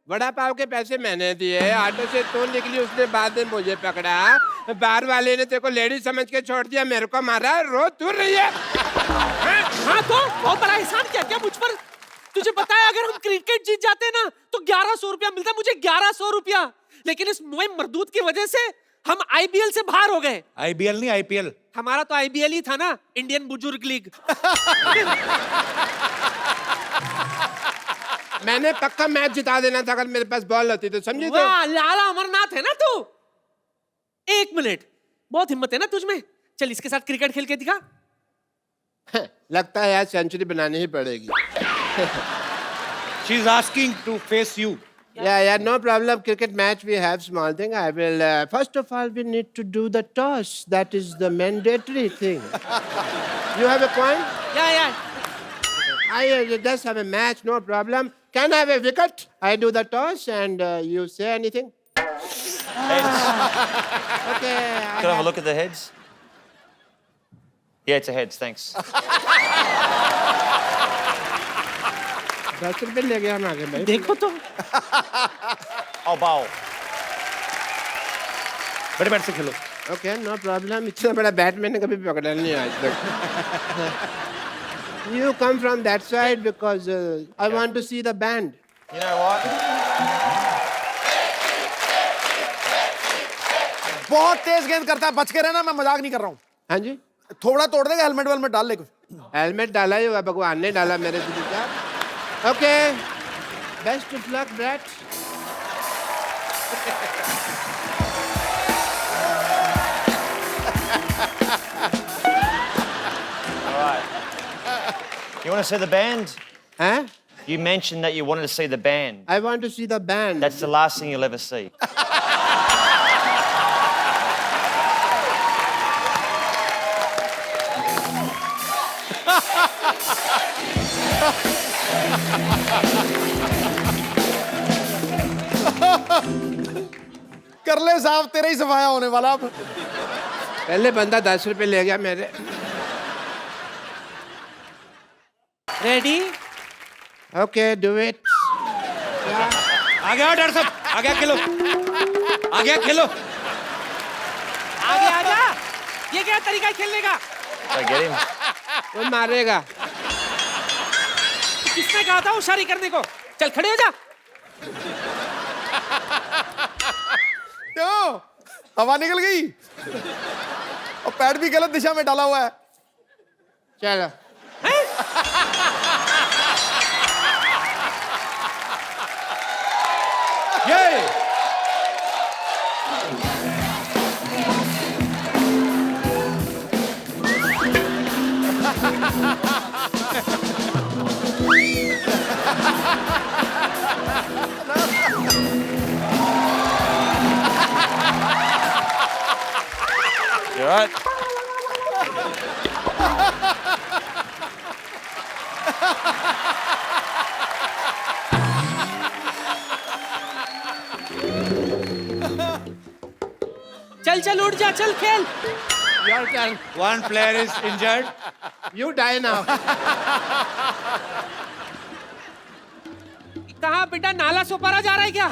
बड़ा पाव के पैसे मैंने दिए, ऑटो से तू निकली, उसने बाद में मुझे पकड़ा, बार वाले ने तेरे को लेडी समझ के छोड़ दिया, मेरे को मारा, रो तू रही है। हाँ तो बहुत बड़ा एहसान किया क्या मुझ पर? तुझे पता है अगर हम क्रिकेट जीत जाते ना तो 1100 रुपया मिलता, मुझे 1100 रुपया, लेकिन इस मोए मरदूत की वजह से हम आईपीएल से बाहर हो गए। आईबीएल नहीं, आईपीएल। हमारा तो आईबीएल ही था ना, इंडियन बुजुर्ग लीग। मैंने पक्का मैच जिता देना था अगर मेरे पास बॉल होती तो, समझी? तो वाह, लाला अमरनाथ है ना तू। 1 मिनट, बहुत हिम्मत है ना तुझ में। चल इसके साथ क्रिकेट खेल के दिखा। लगता है यार सेंचुरी बनानी ही पड़ेगी। She is asking to face you. Yeah, no problem. Cricket match, we have small thing. I will, first of all, we need to do the toss. That is the mandatory thing. You have a coin? Yeah. I just have a match, no problem. Can I have a wicket? I do the toss and you say anything? Heads. Okay. Can I have a look at the heads? Yeah, it's a heads, thanks. 10 रुपए ले गया हम आगे भाई। देखो तो I'll bowl. बड़े bat से खेलो। Okay, no problem. इतना बड़ा बैट मैंने कभी पकड़ा नहीं आज तक। You come from that side because I want to see the band. You know what? बहुत तेज गेंद करता है, बच के रहना, मैं मजाक नहीं कर रहा हूँ। हाँ जी? थोड़ा तोड़ देगा, हेलमेट वेलमेट डाल ले कुछ। हेलमेट डाला ही हुआ, भगवान ने डाला मेरे दिल का। Okay, best of luck, Brett. All right. You want to see the band? Huh? You mentioned that you wanted to see the band. I want to see the band. That's the last thing you'll ever see. कर ले साहब, तेरा ही सफाया होने वाला अब। पहले बंदा 10 रुपए ले गया मेरे। रेडी? Okay, do it. आ गया डर सब, आ गया खेलो, आ गया खेलो। आगे आजा। ये क्या तरीका है खेलने का? Did I get him? वो मारेगा। किसने कहा था होशियारी करने को? चल खड़े हो जा। क्यों? हवा निकल गई और पैड भी गलत दिशा में डाला हुआ है। चलो। ये You all right? चल उठ जा, चल खेल। Your turn. one player is injured. You die now. कहाँ बेटा, नाला सोपारा जा रहा है क्या?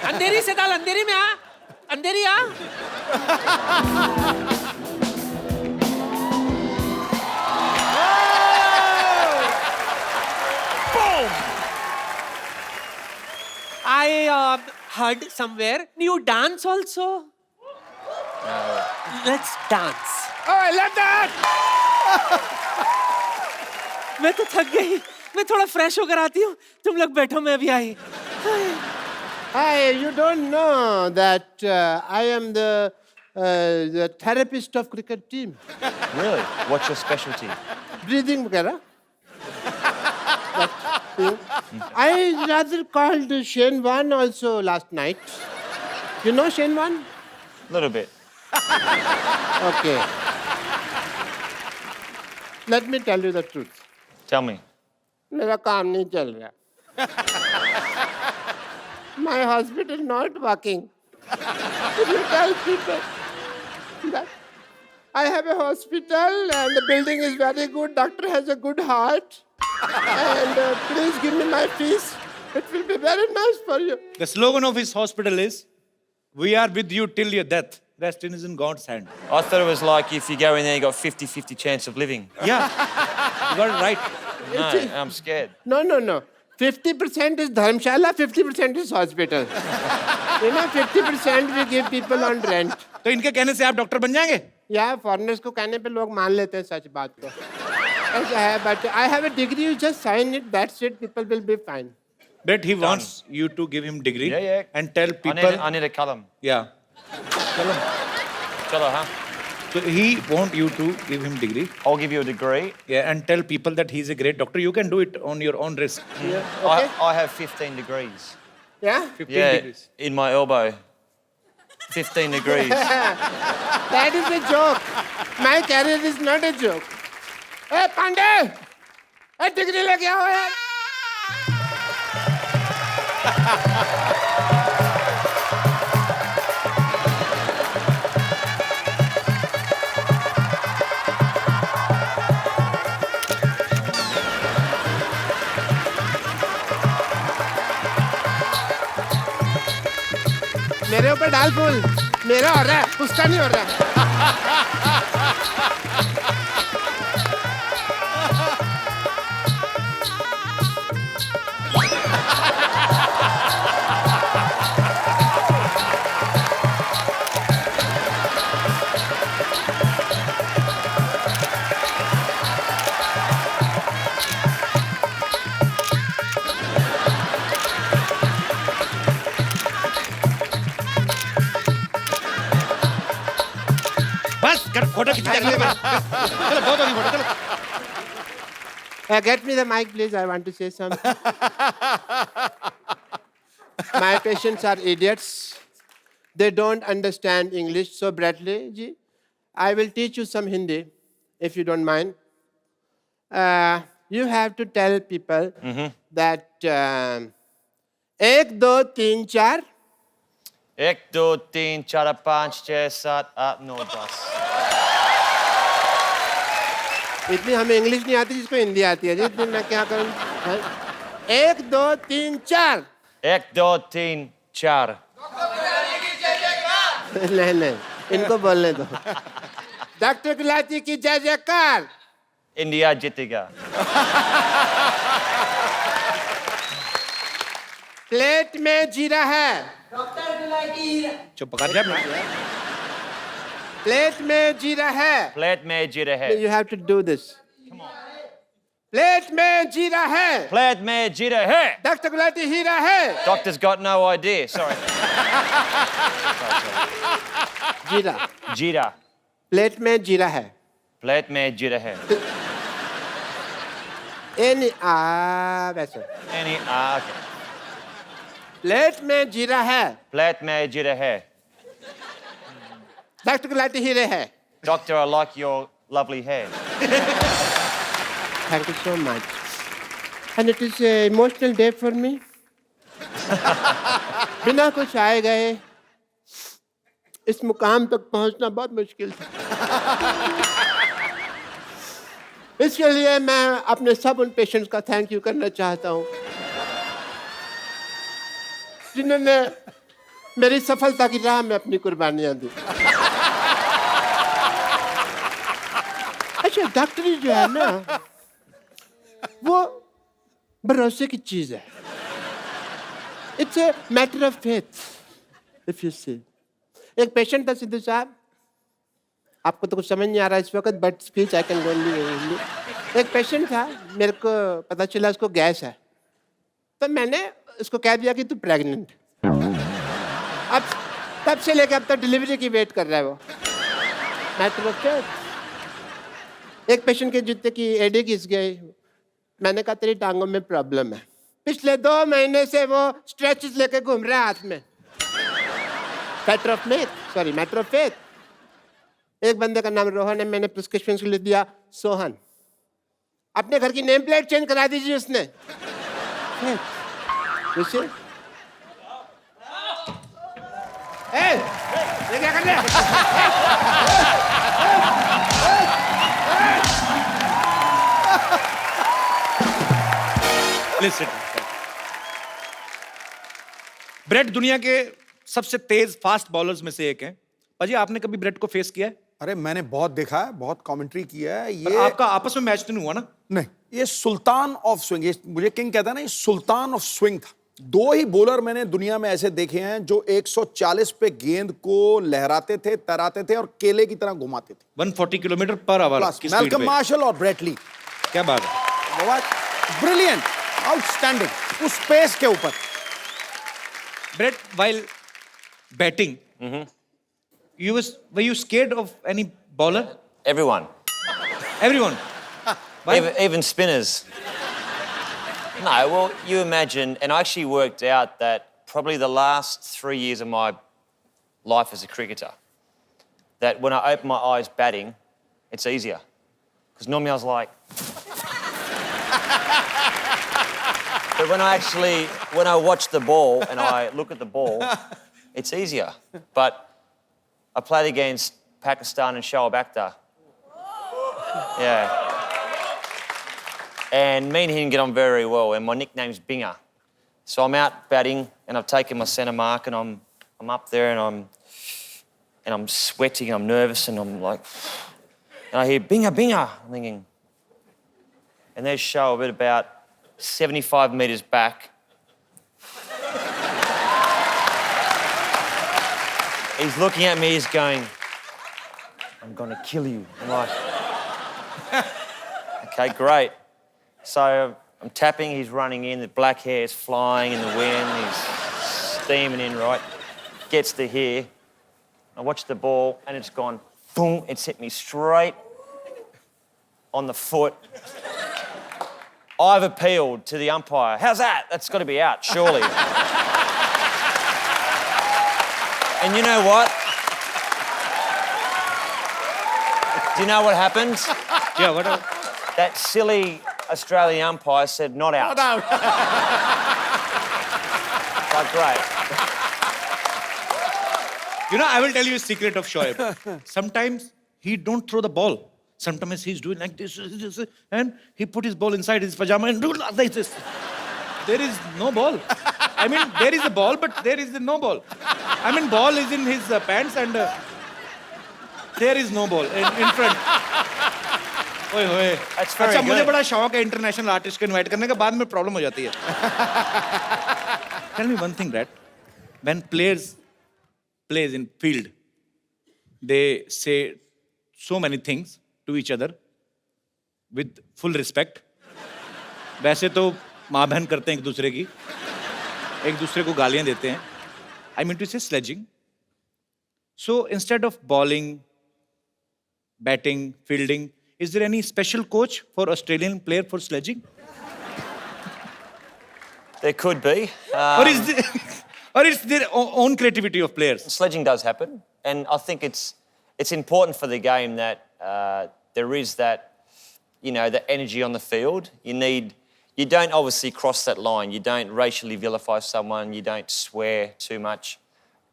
अंधेरी से डाल, अंधेरी में आ, अंधेरी आ। I heard somewhere you dance also. Let's dance. Oh, I love that. मैं तो थक गई, मैं थोड़ा फ्रेश होकर आती हूँ, तुम लोग बैठो, मैं अभी आई। Hi, you don't know that I am the therapist of cricket team. Really? What's your specialty? Breathing वगैरह। I rather called Shane Warne also last night. You know Shane Warne? A little bit. Okay. Let me tell you the truth. Tell me. मेरा काम नहीं चल रहा। My hospital not working. If you tell people that I have a hospital and the building is very good, doctor has a good heart, and please give me my fees. It will be very nice for you. The slogan of his hospital is, "We are with you till your death. Rest is in God's hand." I thought it was like if you go in there, you got 50-50 chance of living. Yeah, you got it right. No, I'm scared. No. 50% is Dharmshala, 50% is hospital. 50% we give people on rent. तो इनके कहने से आप doctor बन जाएंगे? या foreigners को कहने पे लोग मान लेते हैं सच बात को. ऐसा है, but I have a degree, you just sign it, that's it, people will be fine. But he wants you to give him degree Yeah. and tell people. I need a column. Yeah. Chalo, huh? So he want you to give him degree. I'll give you a degree. Yeah, and tell people that he's a great doctor. You can do it on your own risk. Okay? I have 15 degrees. Yeah? 15 degrees. In my elbow. 15 degrees. That is a joke. My career is not a joke. Hey, Pandey! Hey, degree लेके आओ यार. मेरे ऊपर डाल फूल. मेरा हो रहा है, उसका नहीं हो रहा. बस कर फोटो खींच चलो बहुत होगी फोटो चलो. Get me the mic, please. I want to say something. My patients are idiots. They don't understand English. So, Bradley ji, I will teach you some Hindi, if you don't mind. You have to tell people that 1, 2, 3, 4. 1, 2, 3, 4, 5, 6, 7, 8, 9, 10. इतनी हमें English नहीं आती जिसको हिंदी आती है जी. इतनी मैं क्या करूं? 1, 2, 3, 4. 1, 2, 3, 4. नहीं इनको बोलने दो. डॉक्टर गुलाटी की जय जयकार. India जीतेगा. प्लेट में जीरा है. चुप कर जा. प्लेट में जीरा है. Plate में जीरा है. You have to do this. Plate में जीरा है. Plate में जीरा है. डॉक्टर गुलाटी हीरा है. Doctor's got no idea. Sorry. जीरा. Jeera. प्लेट में जीरा है. Plate में जीरा है. वैसे. Okay. प्लेट में जीरा है. Plate में जीरा है. डॉक्टर गुलाटी हीरे है. Doctor, I like your lovely hair. Thank you so much. And it is an emotional day for me. बिना कुछ आए गए इस मुकाम तक पहुंचना बहुत मुश्किल था. इसके लिए मैं अपने सब उन पेशेंट्स का थैंक यू करना चाहता हूं जिन्होंने मेरी सफलता की राह में अपनी कुर्बानियां दी. अच्छा, डॉक्टरी जो है ना वो भरोसे की चीज है. It's a matter of faith. If you see, एक पेशेंट था सिद्धू साहब, आपको तो कुछ समझ नहीं आ रहा इस वक्त, but speech I can only. एक पेशेंट था, मेरे को पता चला उसको गैस है, तो मैंने उसको कह दिया कि तू प्रेग्नेंट. अब तब से लेकर अब तक डिलीवरी की वेट कर रहा है वो. Matter of faith. एक पेशेंट के जूते की एडी घिस गई. मैंने कहा तेरी टांगों में प्रॉब्लम है. पिछले 2 महीने से वो स्ट्रेचेस लेके घूम रहा है हाथ में. Matter of faith. एक बंदे का नाम रोहन है, मैंने प्रिस्क्रिप्शन के लिए दिया सोहन. अपने घर की नेम प्लेट चेंज करा दीजिए उसने. ए, ये क्या कर रहे हैं? Listen. ब्रेट दुनिया के सबसे तेज फास्ट बॉलर्स में से एक हैं। पाजी आपने कभी ब्रेट को फेस किया है? अरे मैंने बहुत देखा है, बहुत कमेंट्री किया है। पर ये आपका आपस में मैच तो नहीं हुआ ना? नहीं, ये सुल्तान ऑफ स्विंग, ये मुझे किंग कहता है ना, ये सुल्तान ऑफ स्विंग था। दो ही बॉलर मैंने दुनिया में ऐसे देखे हैं जो 140 पे गेंद को लहराते थे, तराते थे और केले की तरह घुमाते थे। 140 किलोमीटर पर आवर की स्पीड मैल्कम पे। मार्शल और ब्रेट ली। क्या बात है? ब्रिलियंट, आउटस्टैंडिंग, उस पेस के ऊपर। Brett, while batting, were you scared of any bowler? Everyone. Everyone. Why? Even spinners. No, well, you imagine, and I actually worked out that probably the last 3 years of my life as a cricketer, that when I open my eyes batting, it's easier. Because normally I was like... But when I watch the ball and I look at the ball, it's easier. But I played against Pakistan and Shoaib Akhtar. Yeah. And me and him get on very well, and my nickname's Binger. So I'm out batting, and I've taken my centre mark, and I'm up there, and I'm sweating, and I'm nervous, and I'm like, and I hear Binger, Binger. I'm thinking, and there's Shoaib at about 75 metres back. He's looking at me, he's going, I'm gonna kill you. I'm like, okay, great. So I'm tapping, he's running in, the black hair is flying in the wind, he's steaming in, right? Gets to here. I watch the ball and it's gone, boom, it's hit me straight on the foot. I've appealed to the umpire. How's that? That's got to be out, surely. And you know what? Do you know what happened? Yeah, what? That silly Australian umpire said not out. Not out. Like, great. You know, I will tell you a secret of Shoaib. Sometimes he don't throw the ball. Sometimes he's doing like this, and he put his ball inside his pajama and do like this. There is no ball. I mean, there is a ball, but there is no ball. I mean, ball is in his pants and there is no ball in front. ओए होए। That's very अच्छा, मुझे good. बड़ा शौक है international artist को invite करने का, बाद में प्रॉब्लम हो जाती है। Tell me one thing, Brad. When players plays in field, they say so many things to each other with full respect. वैसे तो माँ बहन करते हैं एक दूसरे को गालियां देते हैं. I mean to say sledging. So instead of bowling, batting, fielding, is there any special coach for Australian player for sledging? There could be. Or it's their own creativity of players? Sledging does happen, and I think it's important for the game that there is that, you know, the energy on the field. You don't obviously cross that line. You don't racially vilify someone. You don't swear too much.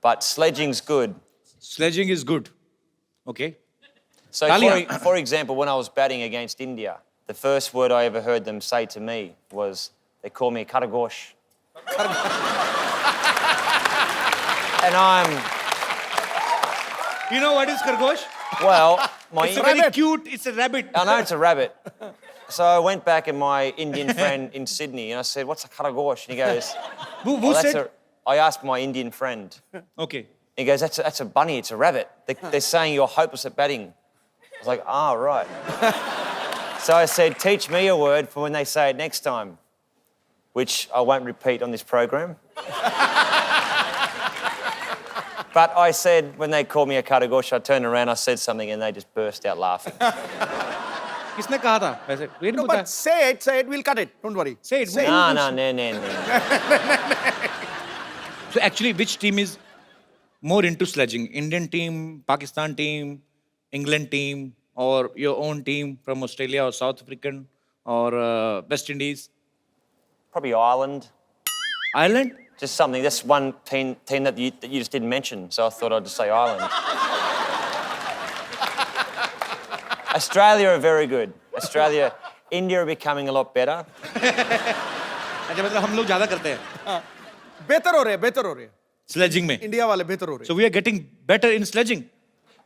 But sledging's good. Sledging is good. Okay. So, for example, when I was batting against India, the first word I ever heard them say to me was, they call me Karagosh. And You know what is Khargosh? well, It's a very cute, it's a rabbit. I know it's a rabbit. So I went back and my Indian friend in Sydney, and I said, what's a Karagosh? And he goes, Who said? I asked my Indian friend. Okay. He goes, that's a bunny, it's a rabbit. They're saying you're hopeless at batting. I was like, right. So I said, teach me a word for when they say it next time, which I won't repeat on this program. But I said, when they called me a Karagosh, I turned around, I said something, and they just burst out laughing. किसने कहा था वैसे? ये नहीं No, पता. but say it, we'll cut it. Don't worry. Say it. No. So actually, which team is more into sledging? Indian team, Pakistan team, England team, or your own team from Australia or South African or West Indies? Probably Ireland. Ireland? Just something. That's one team that you just didn't mention, so I thought I'd just say Ireland. Australia are very good. Australia, India are becoming a lot better. अच्छा मतलब हम लोग ज्यादा करते हैं बेहतर हो रहे हैं स्लेजिंग में. इंडिया वाले बेहतर हो रहे हैं. So we are getting better in sledging.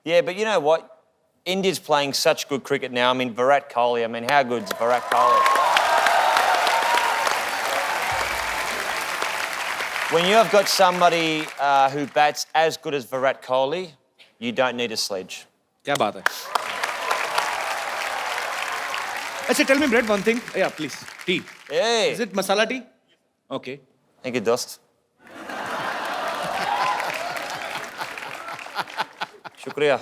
Yeah, but you know what? India's playing such good cricket now. I mean, Virat Kohli. I mean, how good's Virat Kohli? When you have got somebody who bats as good as Virat Kohli, you don't need a sledge. क्या बात है. अच्छा, tell me, Brett, one thing. Yeah, please. Tea. Hey. Is it masala tea? Okay. Thank you, Dost. Shukriya.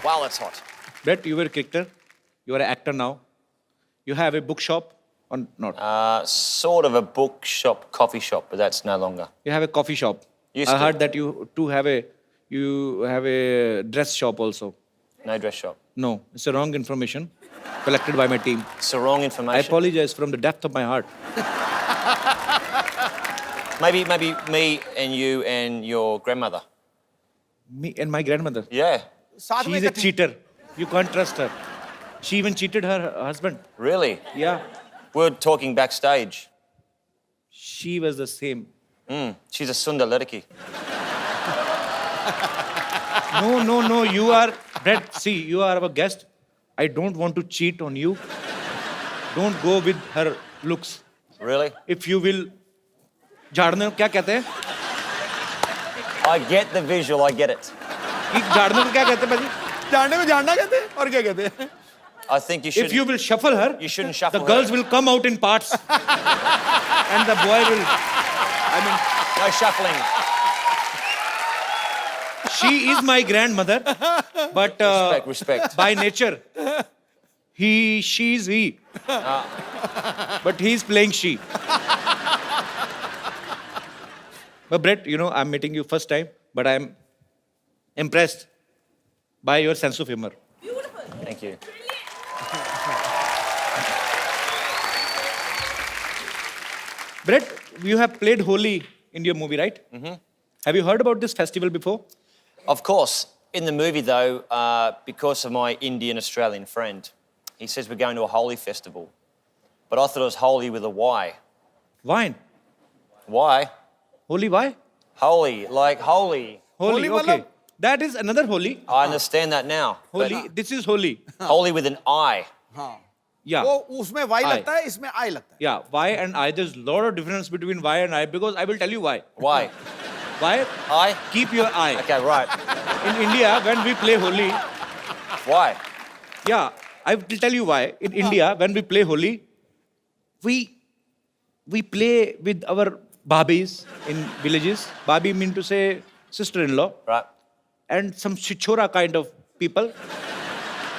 Wow, that's hot. Brett, you were a cricketer. You are an actor now. You have a bookshop or not? Sort of a bookshop, coffee shop, but that's no longer. You have a coffee shop. Used I to. heard that you have a dress shop also. No dress shop. No, it's a wrong information collected by my team. It's the wrong I information. apologize from the depth of my heart. Maybe me and you and your grandmother. Me and my grandmother. Yeah. साथ में She's a cheater. You can't trust her. She even cheated her husband. Really? Yeah. We're talking backstage. She was the same. She's a Sundar Ladaki. No. You are, Brett, see, you are our guest. I don't want to cheat on you. Don't go with her looks. Really? If you will, झाड़ने को क्या कहते हैं? I get the visual, I get it. कि झाड़ने को क्या कहते हैं भाजी? जानने में जानना कहते हैं और क्या कहते हैं? I think you should. If you will shuffle her, You shouldn't shuffle the her. girls will come out in parts, and the boy will. I mean, No shuffling. she is my grandmother, but Respect. by nature, she's he. But he's playing she. But Brett, you know, I'm meeting you first time, but I'm impressed by your sense of humor. Thank you. Brett, you have played Holi in your movie, right? Mm-hmm. Have you heard about this festival before? Of course. In the movie, though, because of my Indian-Australian friend, he says we're going to a Holi festival. But I thought it was Holi with a Y. Wine. Why? Holi, why? Holy, like holy. Holy, Holi okay. matlab? That is another Holi. I understand that now. but Holi, this is Holi. Holy with an I. हाँ. Yeah. वो उसमें Y I. लगता है, इसमें आई लगता है. Yeah, Y and I, there's a lot of difference between Y and I because I will tell you why. Why? Why? I? Keep your eye. Okay, right. In India, when we play Holi, Why? yeah, I will tell you why. In India, when we play Holi, we play with our babis in villages. Babi mean to say sister-in-law. Right. And some chichora kind of people.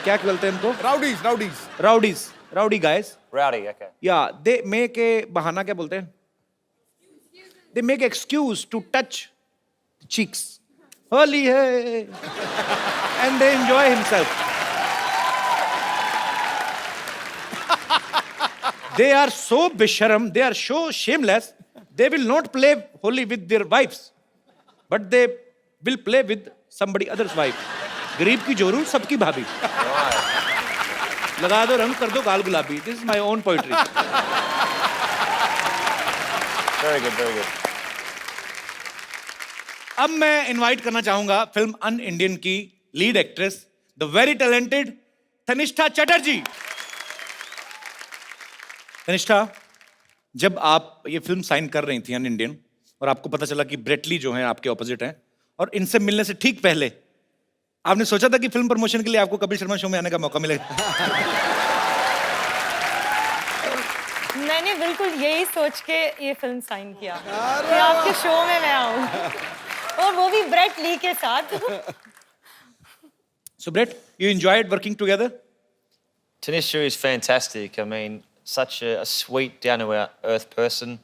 क्या बोलते हैं इनको? Rowdies. Rowdy guys. Rowdy, okay. Yeah, they make a बहाना क्या बोलते हैं? They make excuse to touch the cheeks. Holi hai. And they enjoy himself. They are so bisharam, they are so shameless, they will not play Holi with their wives. But they will play with somebody other's wife. गरीब की जोरू सबकी भाभी. लगा दो रंग कर दो गाल गुलाबी. This is my own poetry. Very good, very good. अब मैं इनवाइट करना चाहूंगा फिल्म अन इंडियन की lead actress the very talented Tanishtha Chatterjee. Tanishtha, जब आप ये फिल्म साइन कर रही थी अन इंडियन और आपको पता चला कि ब्रेटली जो है आपके ऑपोजिट हैं और इनसे मिलने से ठीक पहले आपने सोचा था कि फिल्म प्रमोशन के लिए आपको कपिल शर्मा शो में आने का मौका मिलेगा? मैंने बिल्कुल यही सोच के ये फिल्म साइन किया कि आपके शो में मैं आऊं और वो भी ब्रेट ली के साथ. So Brett, you enjoyed working together? Tanisha is fantastic. I mean, such a sweet, down-to-earth person,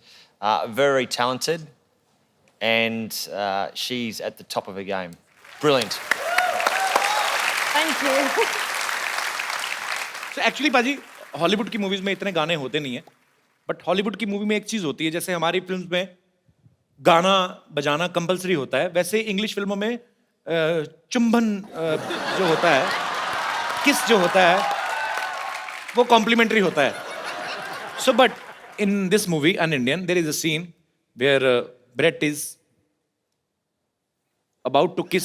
very talented, and she's at the top of her game. Brilliant. Thank you. So actually पाजी Hollywood की movies में इतने गाने होते नहीं हैं. But Hollywood की movie में एक चीज होती है, जैसे हमारी फिल्म में गाना बजाना कंपलसरी होता है, वैसे इंग्लिश फिल्मों में चुंबन जो होता है, किस जो होता है, वो कॉम्प्लीमेंट्री होता है. So but in this movie an Indian there is a scene where Brett is about to kiss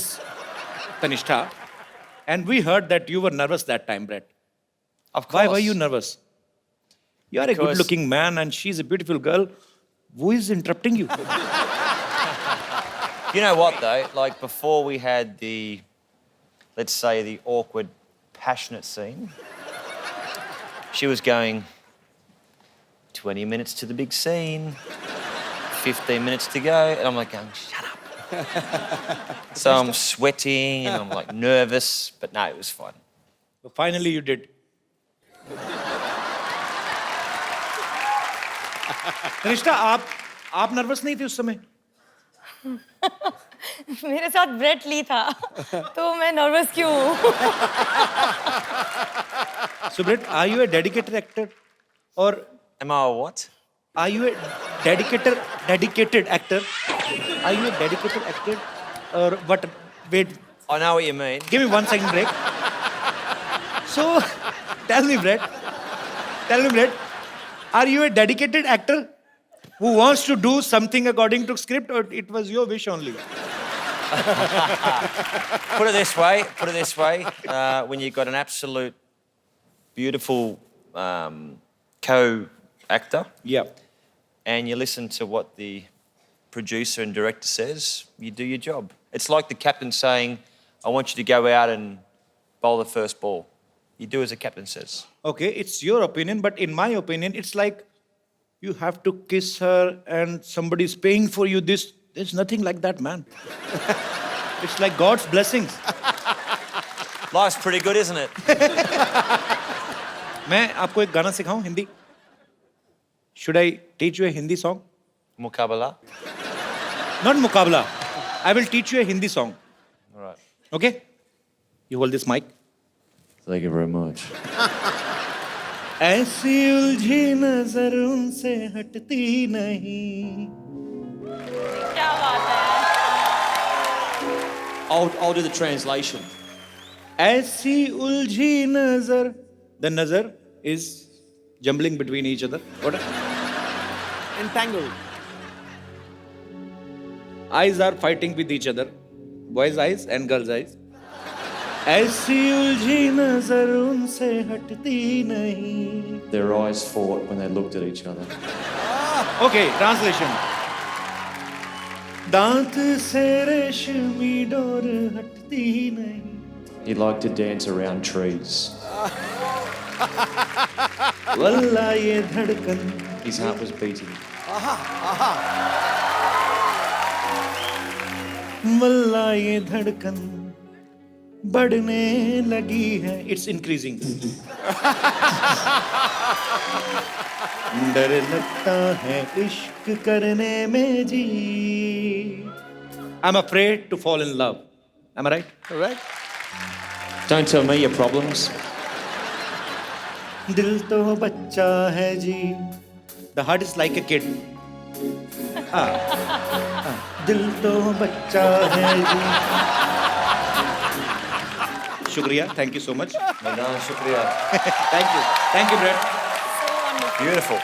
Tanishta, and we heard that you were nervous that time, Brett. Of course. Why were you nervous? You are a Because- good-looking man, and she's a beautiful girl. Who is interrupting you? You know what though? Like before we had the, let's say the awkward, passionate scene, she was going 20 minutes to the big scene, 15 minutes to go, and I'm like going, shut up. So I'm sweating and I'm like nervous, but no, it was fun. So finally, you did. Tanishtha, आप nervous नहीं थे उस समय? मेरे साथ Brett Lee था तो मैं नर्वस क्यों हूँ? So Brett, are you a dedicated actor, or Am I a what? are you a dedicated actor? Are you a dedicated actor, or what? Wait, I know what you mean. give me 1 second break. So, tell me, Brett, are you a dedicated actor who wants to do something according to script, or it was your wish only? Put it this way. When you've got an absolute beautiful co-actor, Yeah. and you listen to what the producer and director says, you do your job. It's like the captain saying, I want you to go out and bowl the first ball. You do as the captain says. Okay, it's your opinion, but in my opinion, it's like you have to kiss her and somebody's paying for you this. There's nothing like that, man. It's like God's blessings. Life's pretty good, isn't it? मैं आपको एक गाना सिखाऊं Hindi? Should I teach you a Hindi song? Mukabala. Not मुकाबला. I will teach you a Hindi song. All right. Okay? You hold this mic. Thank you very much. ऐसी उलझी नजर उनसे हटती नहीं. क्या बात है? I'll do the translation. ऐसी उलझी नजर. The nazar is jumbling between each other. What? Entangled. Eyes are fighting with each other. Boys' eyes and girls' eyes. ऐसी उलझी नजर उनसे हटती नहीं. Their eyes fought when they looked at each other. Okay, translation. दांत से रेशमी door हटती नहीं. He liked to dance around trees. वल्ला ये धड़कन. His heart was beating. वल्ला ये धड़कन बढ़ने लगी है. It's increasing. डर लगता है इश्क करने में जी. I'm afraid to fall in love. Am I right? Correct. Don't tell me your problems. दिल तो बच्चा है जी. The heart is like a kid. दिल तो बच्चा है जी. शुक्रिया. Thank you so much. No, shukriya. Thank you. Thank you, Brett. Beautiful.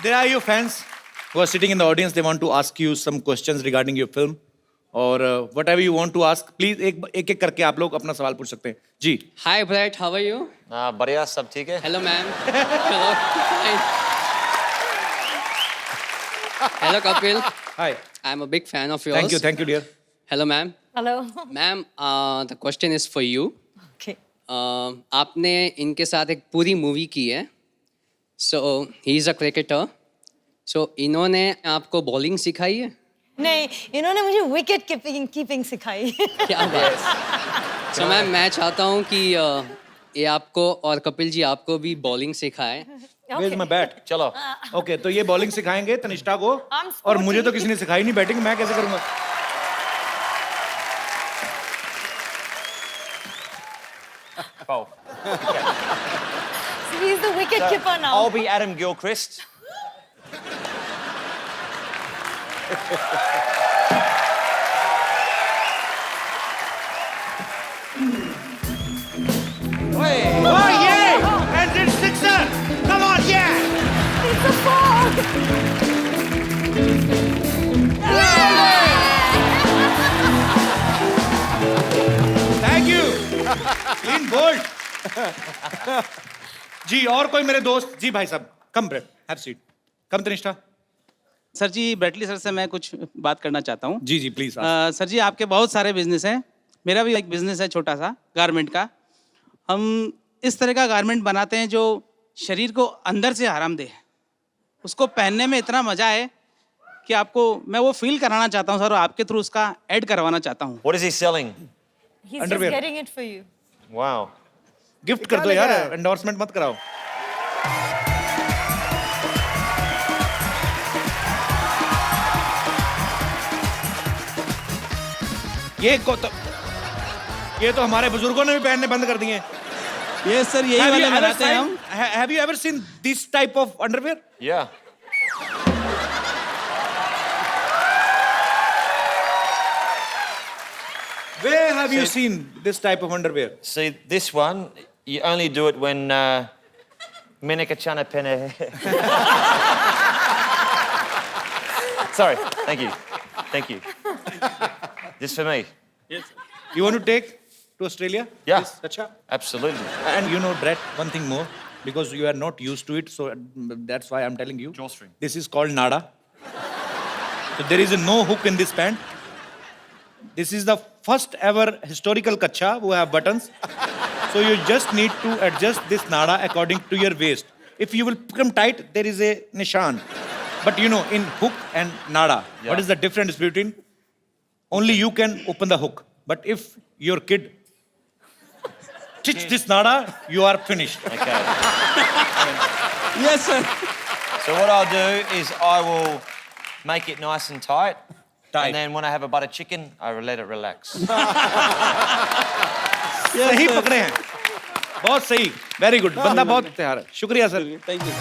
There are your fans who are sitting in the audience. They want to ask you some questions regarding your film. और whatever you want to ask, please एक करके आप लोग अपना सवाल पूछ सकते हैं. जी. Hi Brett, how are you? बढ़िया, सब ठीक है? Hello ma'am. Hello. Fine. Hello Kapil. Hi. I'm a big fan of yours. Thank you, dear. Hello ma'am. Hello. Ma'am, the question is for you. Okay. आपने इनके साथ एक पूरी movie की है. So he is a cricketer. So इन्होंने आपको bowling सिखाई है? नहीं, इन्होंने मुझे विकेट कीपिंग सिखाई. क्या बात. So मैम, मैं चाहता हूँ कि ये आपको और कपिल जी आपको भी बॉलिंग सिखाए. Where's my bat? चलो. Okay, तो ये बॉलिंग सिखाएंगे तनिष्ठा को. I'm और मुझे तो sporty. किसी ने सिखाई नहीं बैटिंग. मैं कैसे करूँगा? Bowl. He's the wicket keeper now. I'll be Adam Gilchrist. Oh, yeah! And it's sixer! Come on, yeah! It's a four. Thank you clean bold जी। और कोई मेरे दोस्त जी? भाई साहब come Brett, have seat. Come Tanishtha. Sir ji, Brett Lee sir से मैं कुछ बात करना चाहता हूँ। जी जी प्लीज। सर जी, आपके बहुत सारे बिजनेस हैं, मेरा भी एक बिजनेस है छोटा सा गारमेंट का। हम इस तरह का गारमेंट बनाते हैं जो शरीर को अंदर से आराम दे, उसको पहनने में इतना मजा है कि आपको मैं वो फील कराना चाहता हूँ सर, और आपके थ्रू उसका ऐड करवाना चाहता हूँ। What is he selling? He's Underwear. just getting it for you. Wow. Gift कर दो यार, एंडोर्समेंट मत कराओ। ये तो हमारे बुजुर्गों ने भी पहनने बंद कर दिए। ये सर यही वाले बनाते हैं हम। Have you ever seen this type of underwear? Yeah. Where have you seen this type of underwear? See, this one, you only do it when Minika Chana Pene. Sorry, thank you. Thank you. This for me. You want to take to Australia? Yeah. This, Acha? Absolutely. And you know, Brett, one thing more, because you are not used to it, so that's why I'm telling you. Drawstring. This is called nada. So there is no hook in this pant. This is the first ever historical kacha who have buttons. So you just need to adjust this nada according to your waist. If you will become tight, there is a nishan. But you know, in hook and nada, what is the difference between? Only you can open the hook. But if your kid stitch this nada, you are finished. Okay. Yes, sir. So what I'll do is I will make it nice and tight. Tight. And then when I have a butter chicken, I will let it relax. सही पकड़े हैं, बहुत सही, very good, बंदा बहुत तैयार है। शुक्रिया सर। Thank you.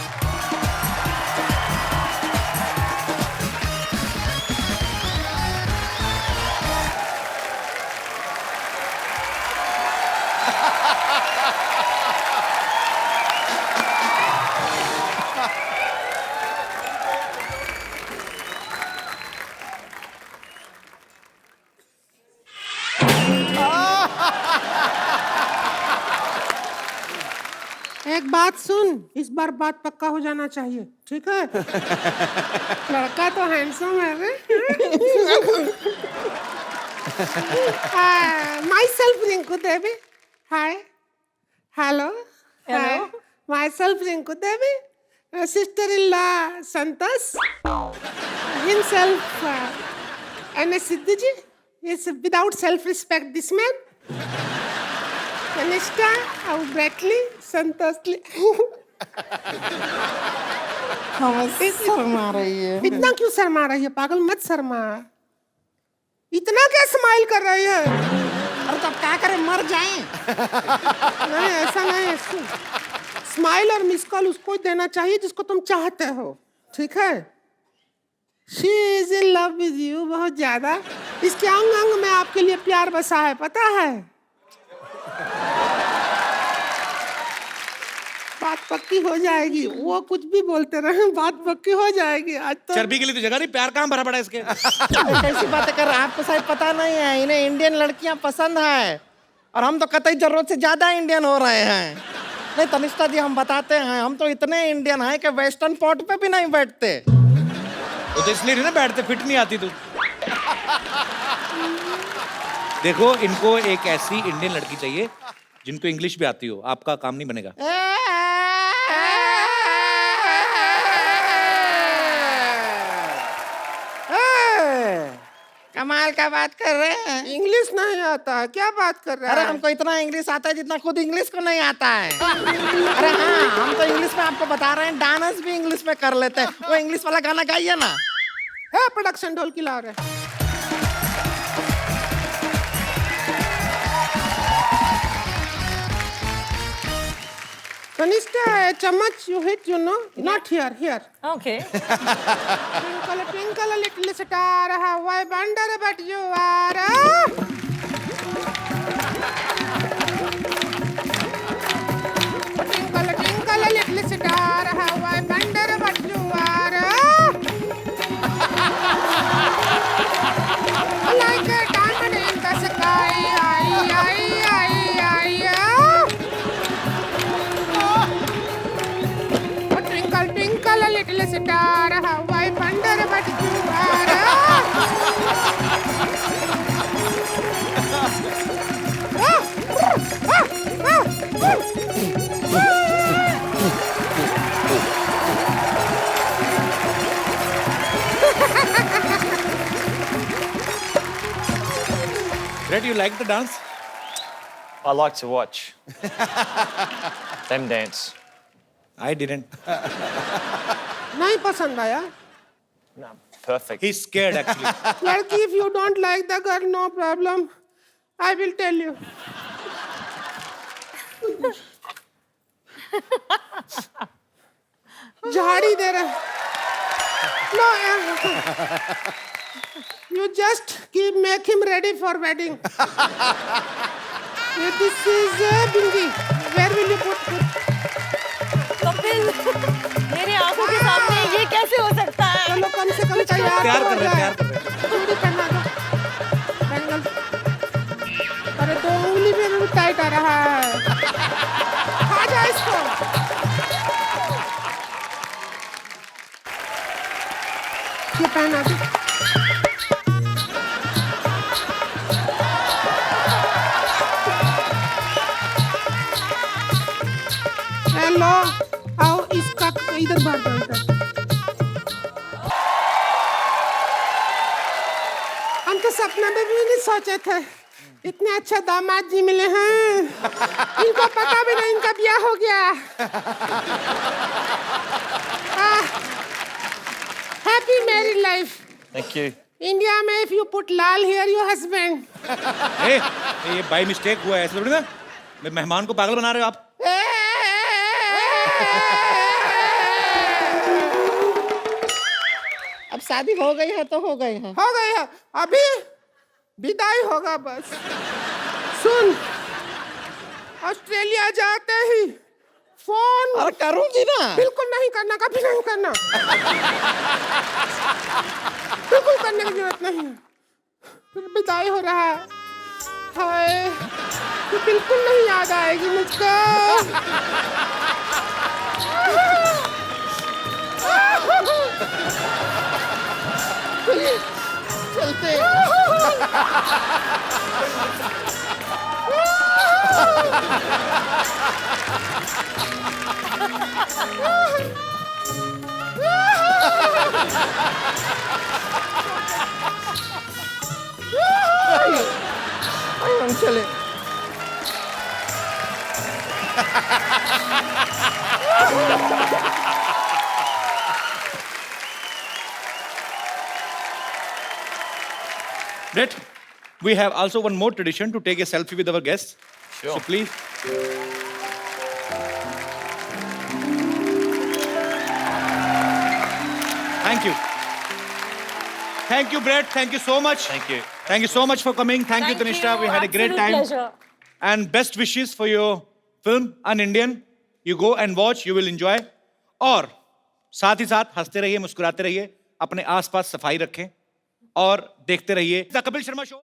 एक बात सुन, इस बार बात पक्का हो जाना चाहिए, ठीक है? लड़का तो हैंडसम है रे। Myself Rinku Devi. Hi, hello, Hello. Myself Rinku Devi, sister in law Santosh, himself N S Sidhu ji. Yes, without self-respect, this man. Kanishka, Bradley, Santoshli. शर्मा रही है। इतना क्यों शर्मा रही है? पागल मत शर्मा। इतना क्या स्माइल कर रही है? अरे तब क्या करें, मर जाएं। नहीं, ऐसा नहीं है। स्माइल और मिस कॉल उसको ही देना चाहिए जिसको तुम चाहते हो, ठीक है? She is in love with you बहुत ज्यादा। इसके अंग अंग में आपके लिए प्यार बसा है, पता है? बात पक्की हो जाएगी, वो कुछ भी बोलते रहे, बात पक्की हो जाएगी। आज तो चर्बी के लिए तो जगह नहीं, प्यार कहाँ भरा पड़ा है इसके? कैसी बातें कर रहे हैं? आपको शायद पता नहीं है, इन्हें इंडियन लड़कियां पसंद है, और हम तो कतई जरूरत से ज्यादा इंडियन हो रहे हैं। नहीं तनिष्ठा जी, हम बताते हैं, हम तो इतने इंडियन हैं कि वेस्टर्न पॉट पे भी नहीं बैठते। वो तो इसलिए नहीं ना बैठते, फिट नहीं आती तू। देखो, इनको एक ऐसी इंडियन लड़की चाहिए जिनको इंग्लिश भी आती हो, आपका काम नहीं बनेगा। कमाल का बात कर रहे हैं। इंग्लिश नहीं आता है, क्या बात कर रहा है? अरे हमको इतना इंग्लिश आता है जितना खुद इंग्लिश को नहीं आता है। अरे हाँ, हम तो इंग्लिश में आपको बता रहे हैं, डांस भी इंग्लिश में कर लेते हैं। वो इंग्लिश वाला गाना गाइए ना। है प्रोडक्शन ढोल की ला रहे। Tanisha, chammach, you hit, you know? Not here, here. Okay. Twinkle, twinkle, little star, how I wonder but you are. Twinkle, twinkle, little star, how I wonder but you are. Like a diamond in the sky, Twinkle, twinkle, little star, how I wonder what you Brett, you like the dance? I like to watch them dance. I didn't. नहीं पसंद आया? No, perfect. He's scared actually. लड़की, if you don't like the girl, no problem. I will tell you. झाड़ी दे रहा. No, you just make him ready for wedding. This is Bingi. Where will you put? Kapil, मेरी आंखों के सामने ये कैसे हो सकता है? चलो कम से कम तैयार तैयार तो कर हो रहे हैं, जाए. तैयार कर रहे हैं. चूड़ी पहना दो. बैंगल. अरे 2 उंगली में भी टाइट आ रहा है. खा जा इसको. ये पहना दो. हेलो, आओ इसका इधर भर दो इधर. हम तो सपना में भी नहीं सोचे थे इतने अच्छे दामाद जी मिले हैं. इनको पता भी नहीं इनका ब्याह हो गया. Happy married life. Thank you. India में if you put Lal here your husband. ये बाय मिस्टेक हुआ है, ऐसा थोड़ी ना. मेहमान को पागल बना रहे हो आप. अब शादी हो गई है तो हो गई है. हो गई है. अभी विदाई होगा बस. सुन, ऑस्ट्रेलिया जाते ही फोन. अरे करूंगी ना. बिल्कुल नहीं करना, कभी नहीं करना. बिल्कुल करने की जरूरत नहीं. फिर विदाई हो रहा है. हाय, तो बिल्कुल नहीं याद आएगी मुझको. चलते. हम चले. Brett, we have also one more tradition to take a selfie with our guests. Sure. So please. Thank you. Thank you, Brett. Thank you so much. Thank you. Thank you so much for coming. Thank you, Tanisha. We had a great Absolute time. pleasure. And best wishes for your film, An Indian. You go and watch, you will enjoy. और साथ ही साथ हंसते रहिए, मुस्कुराते रहिए, अपने आसपास सफाई रखें और देखते रहिए द कपिल शर्मा शो.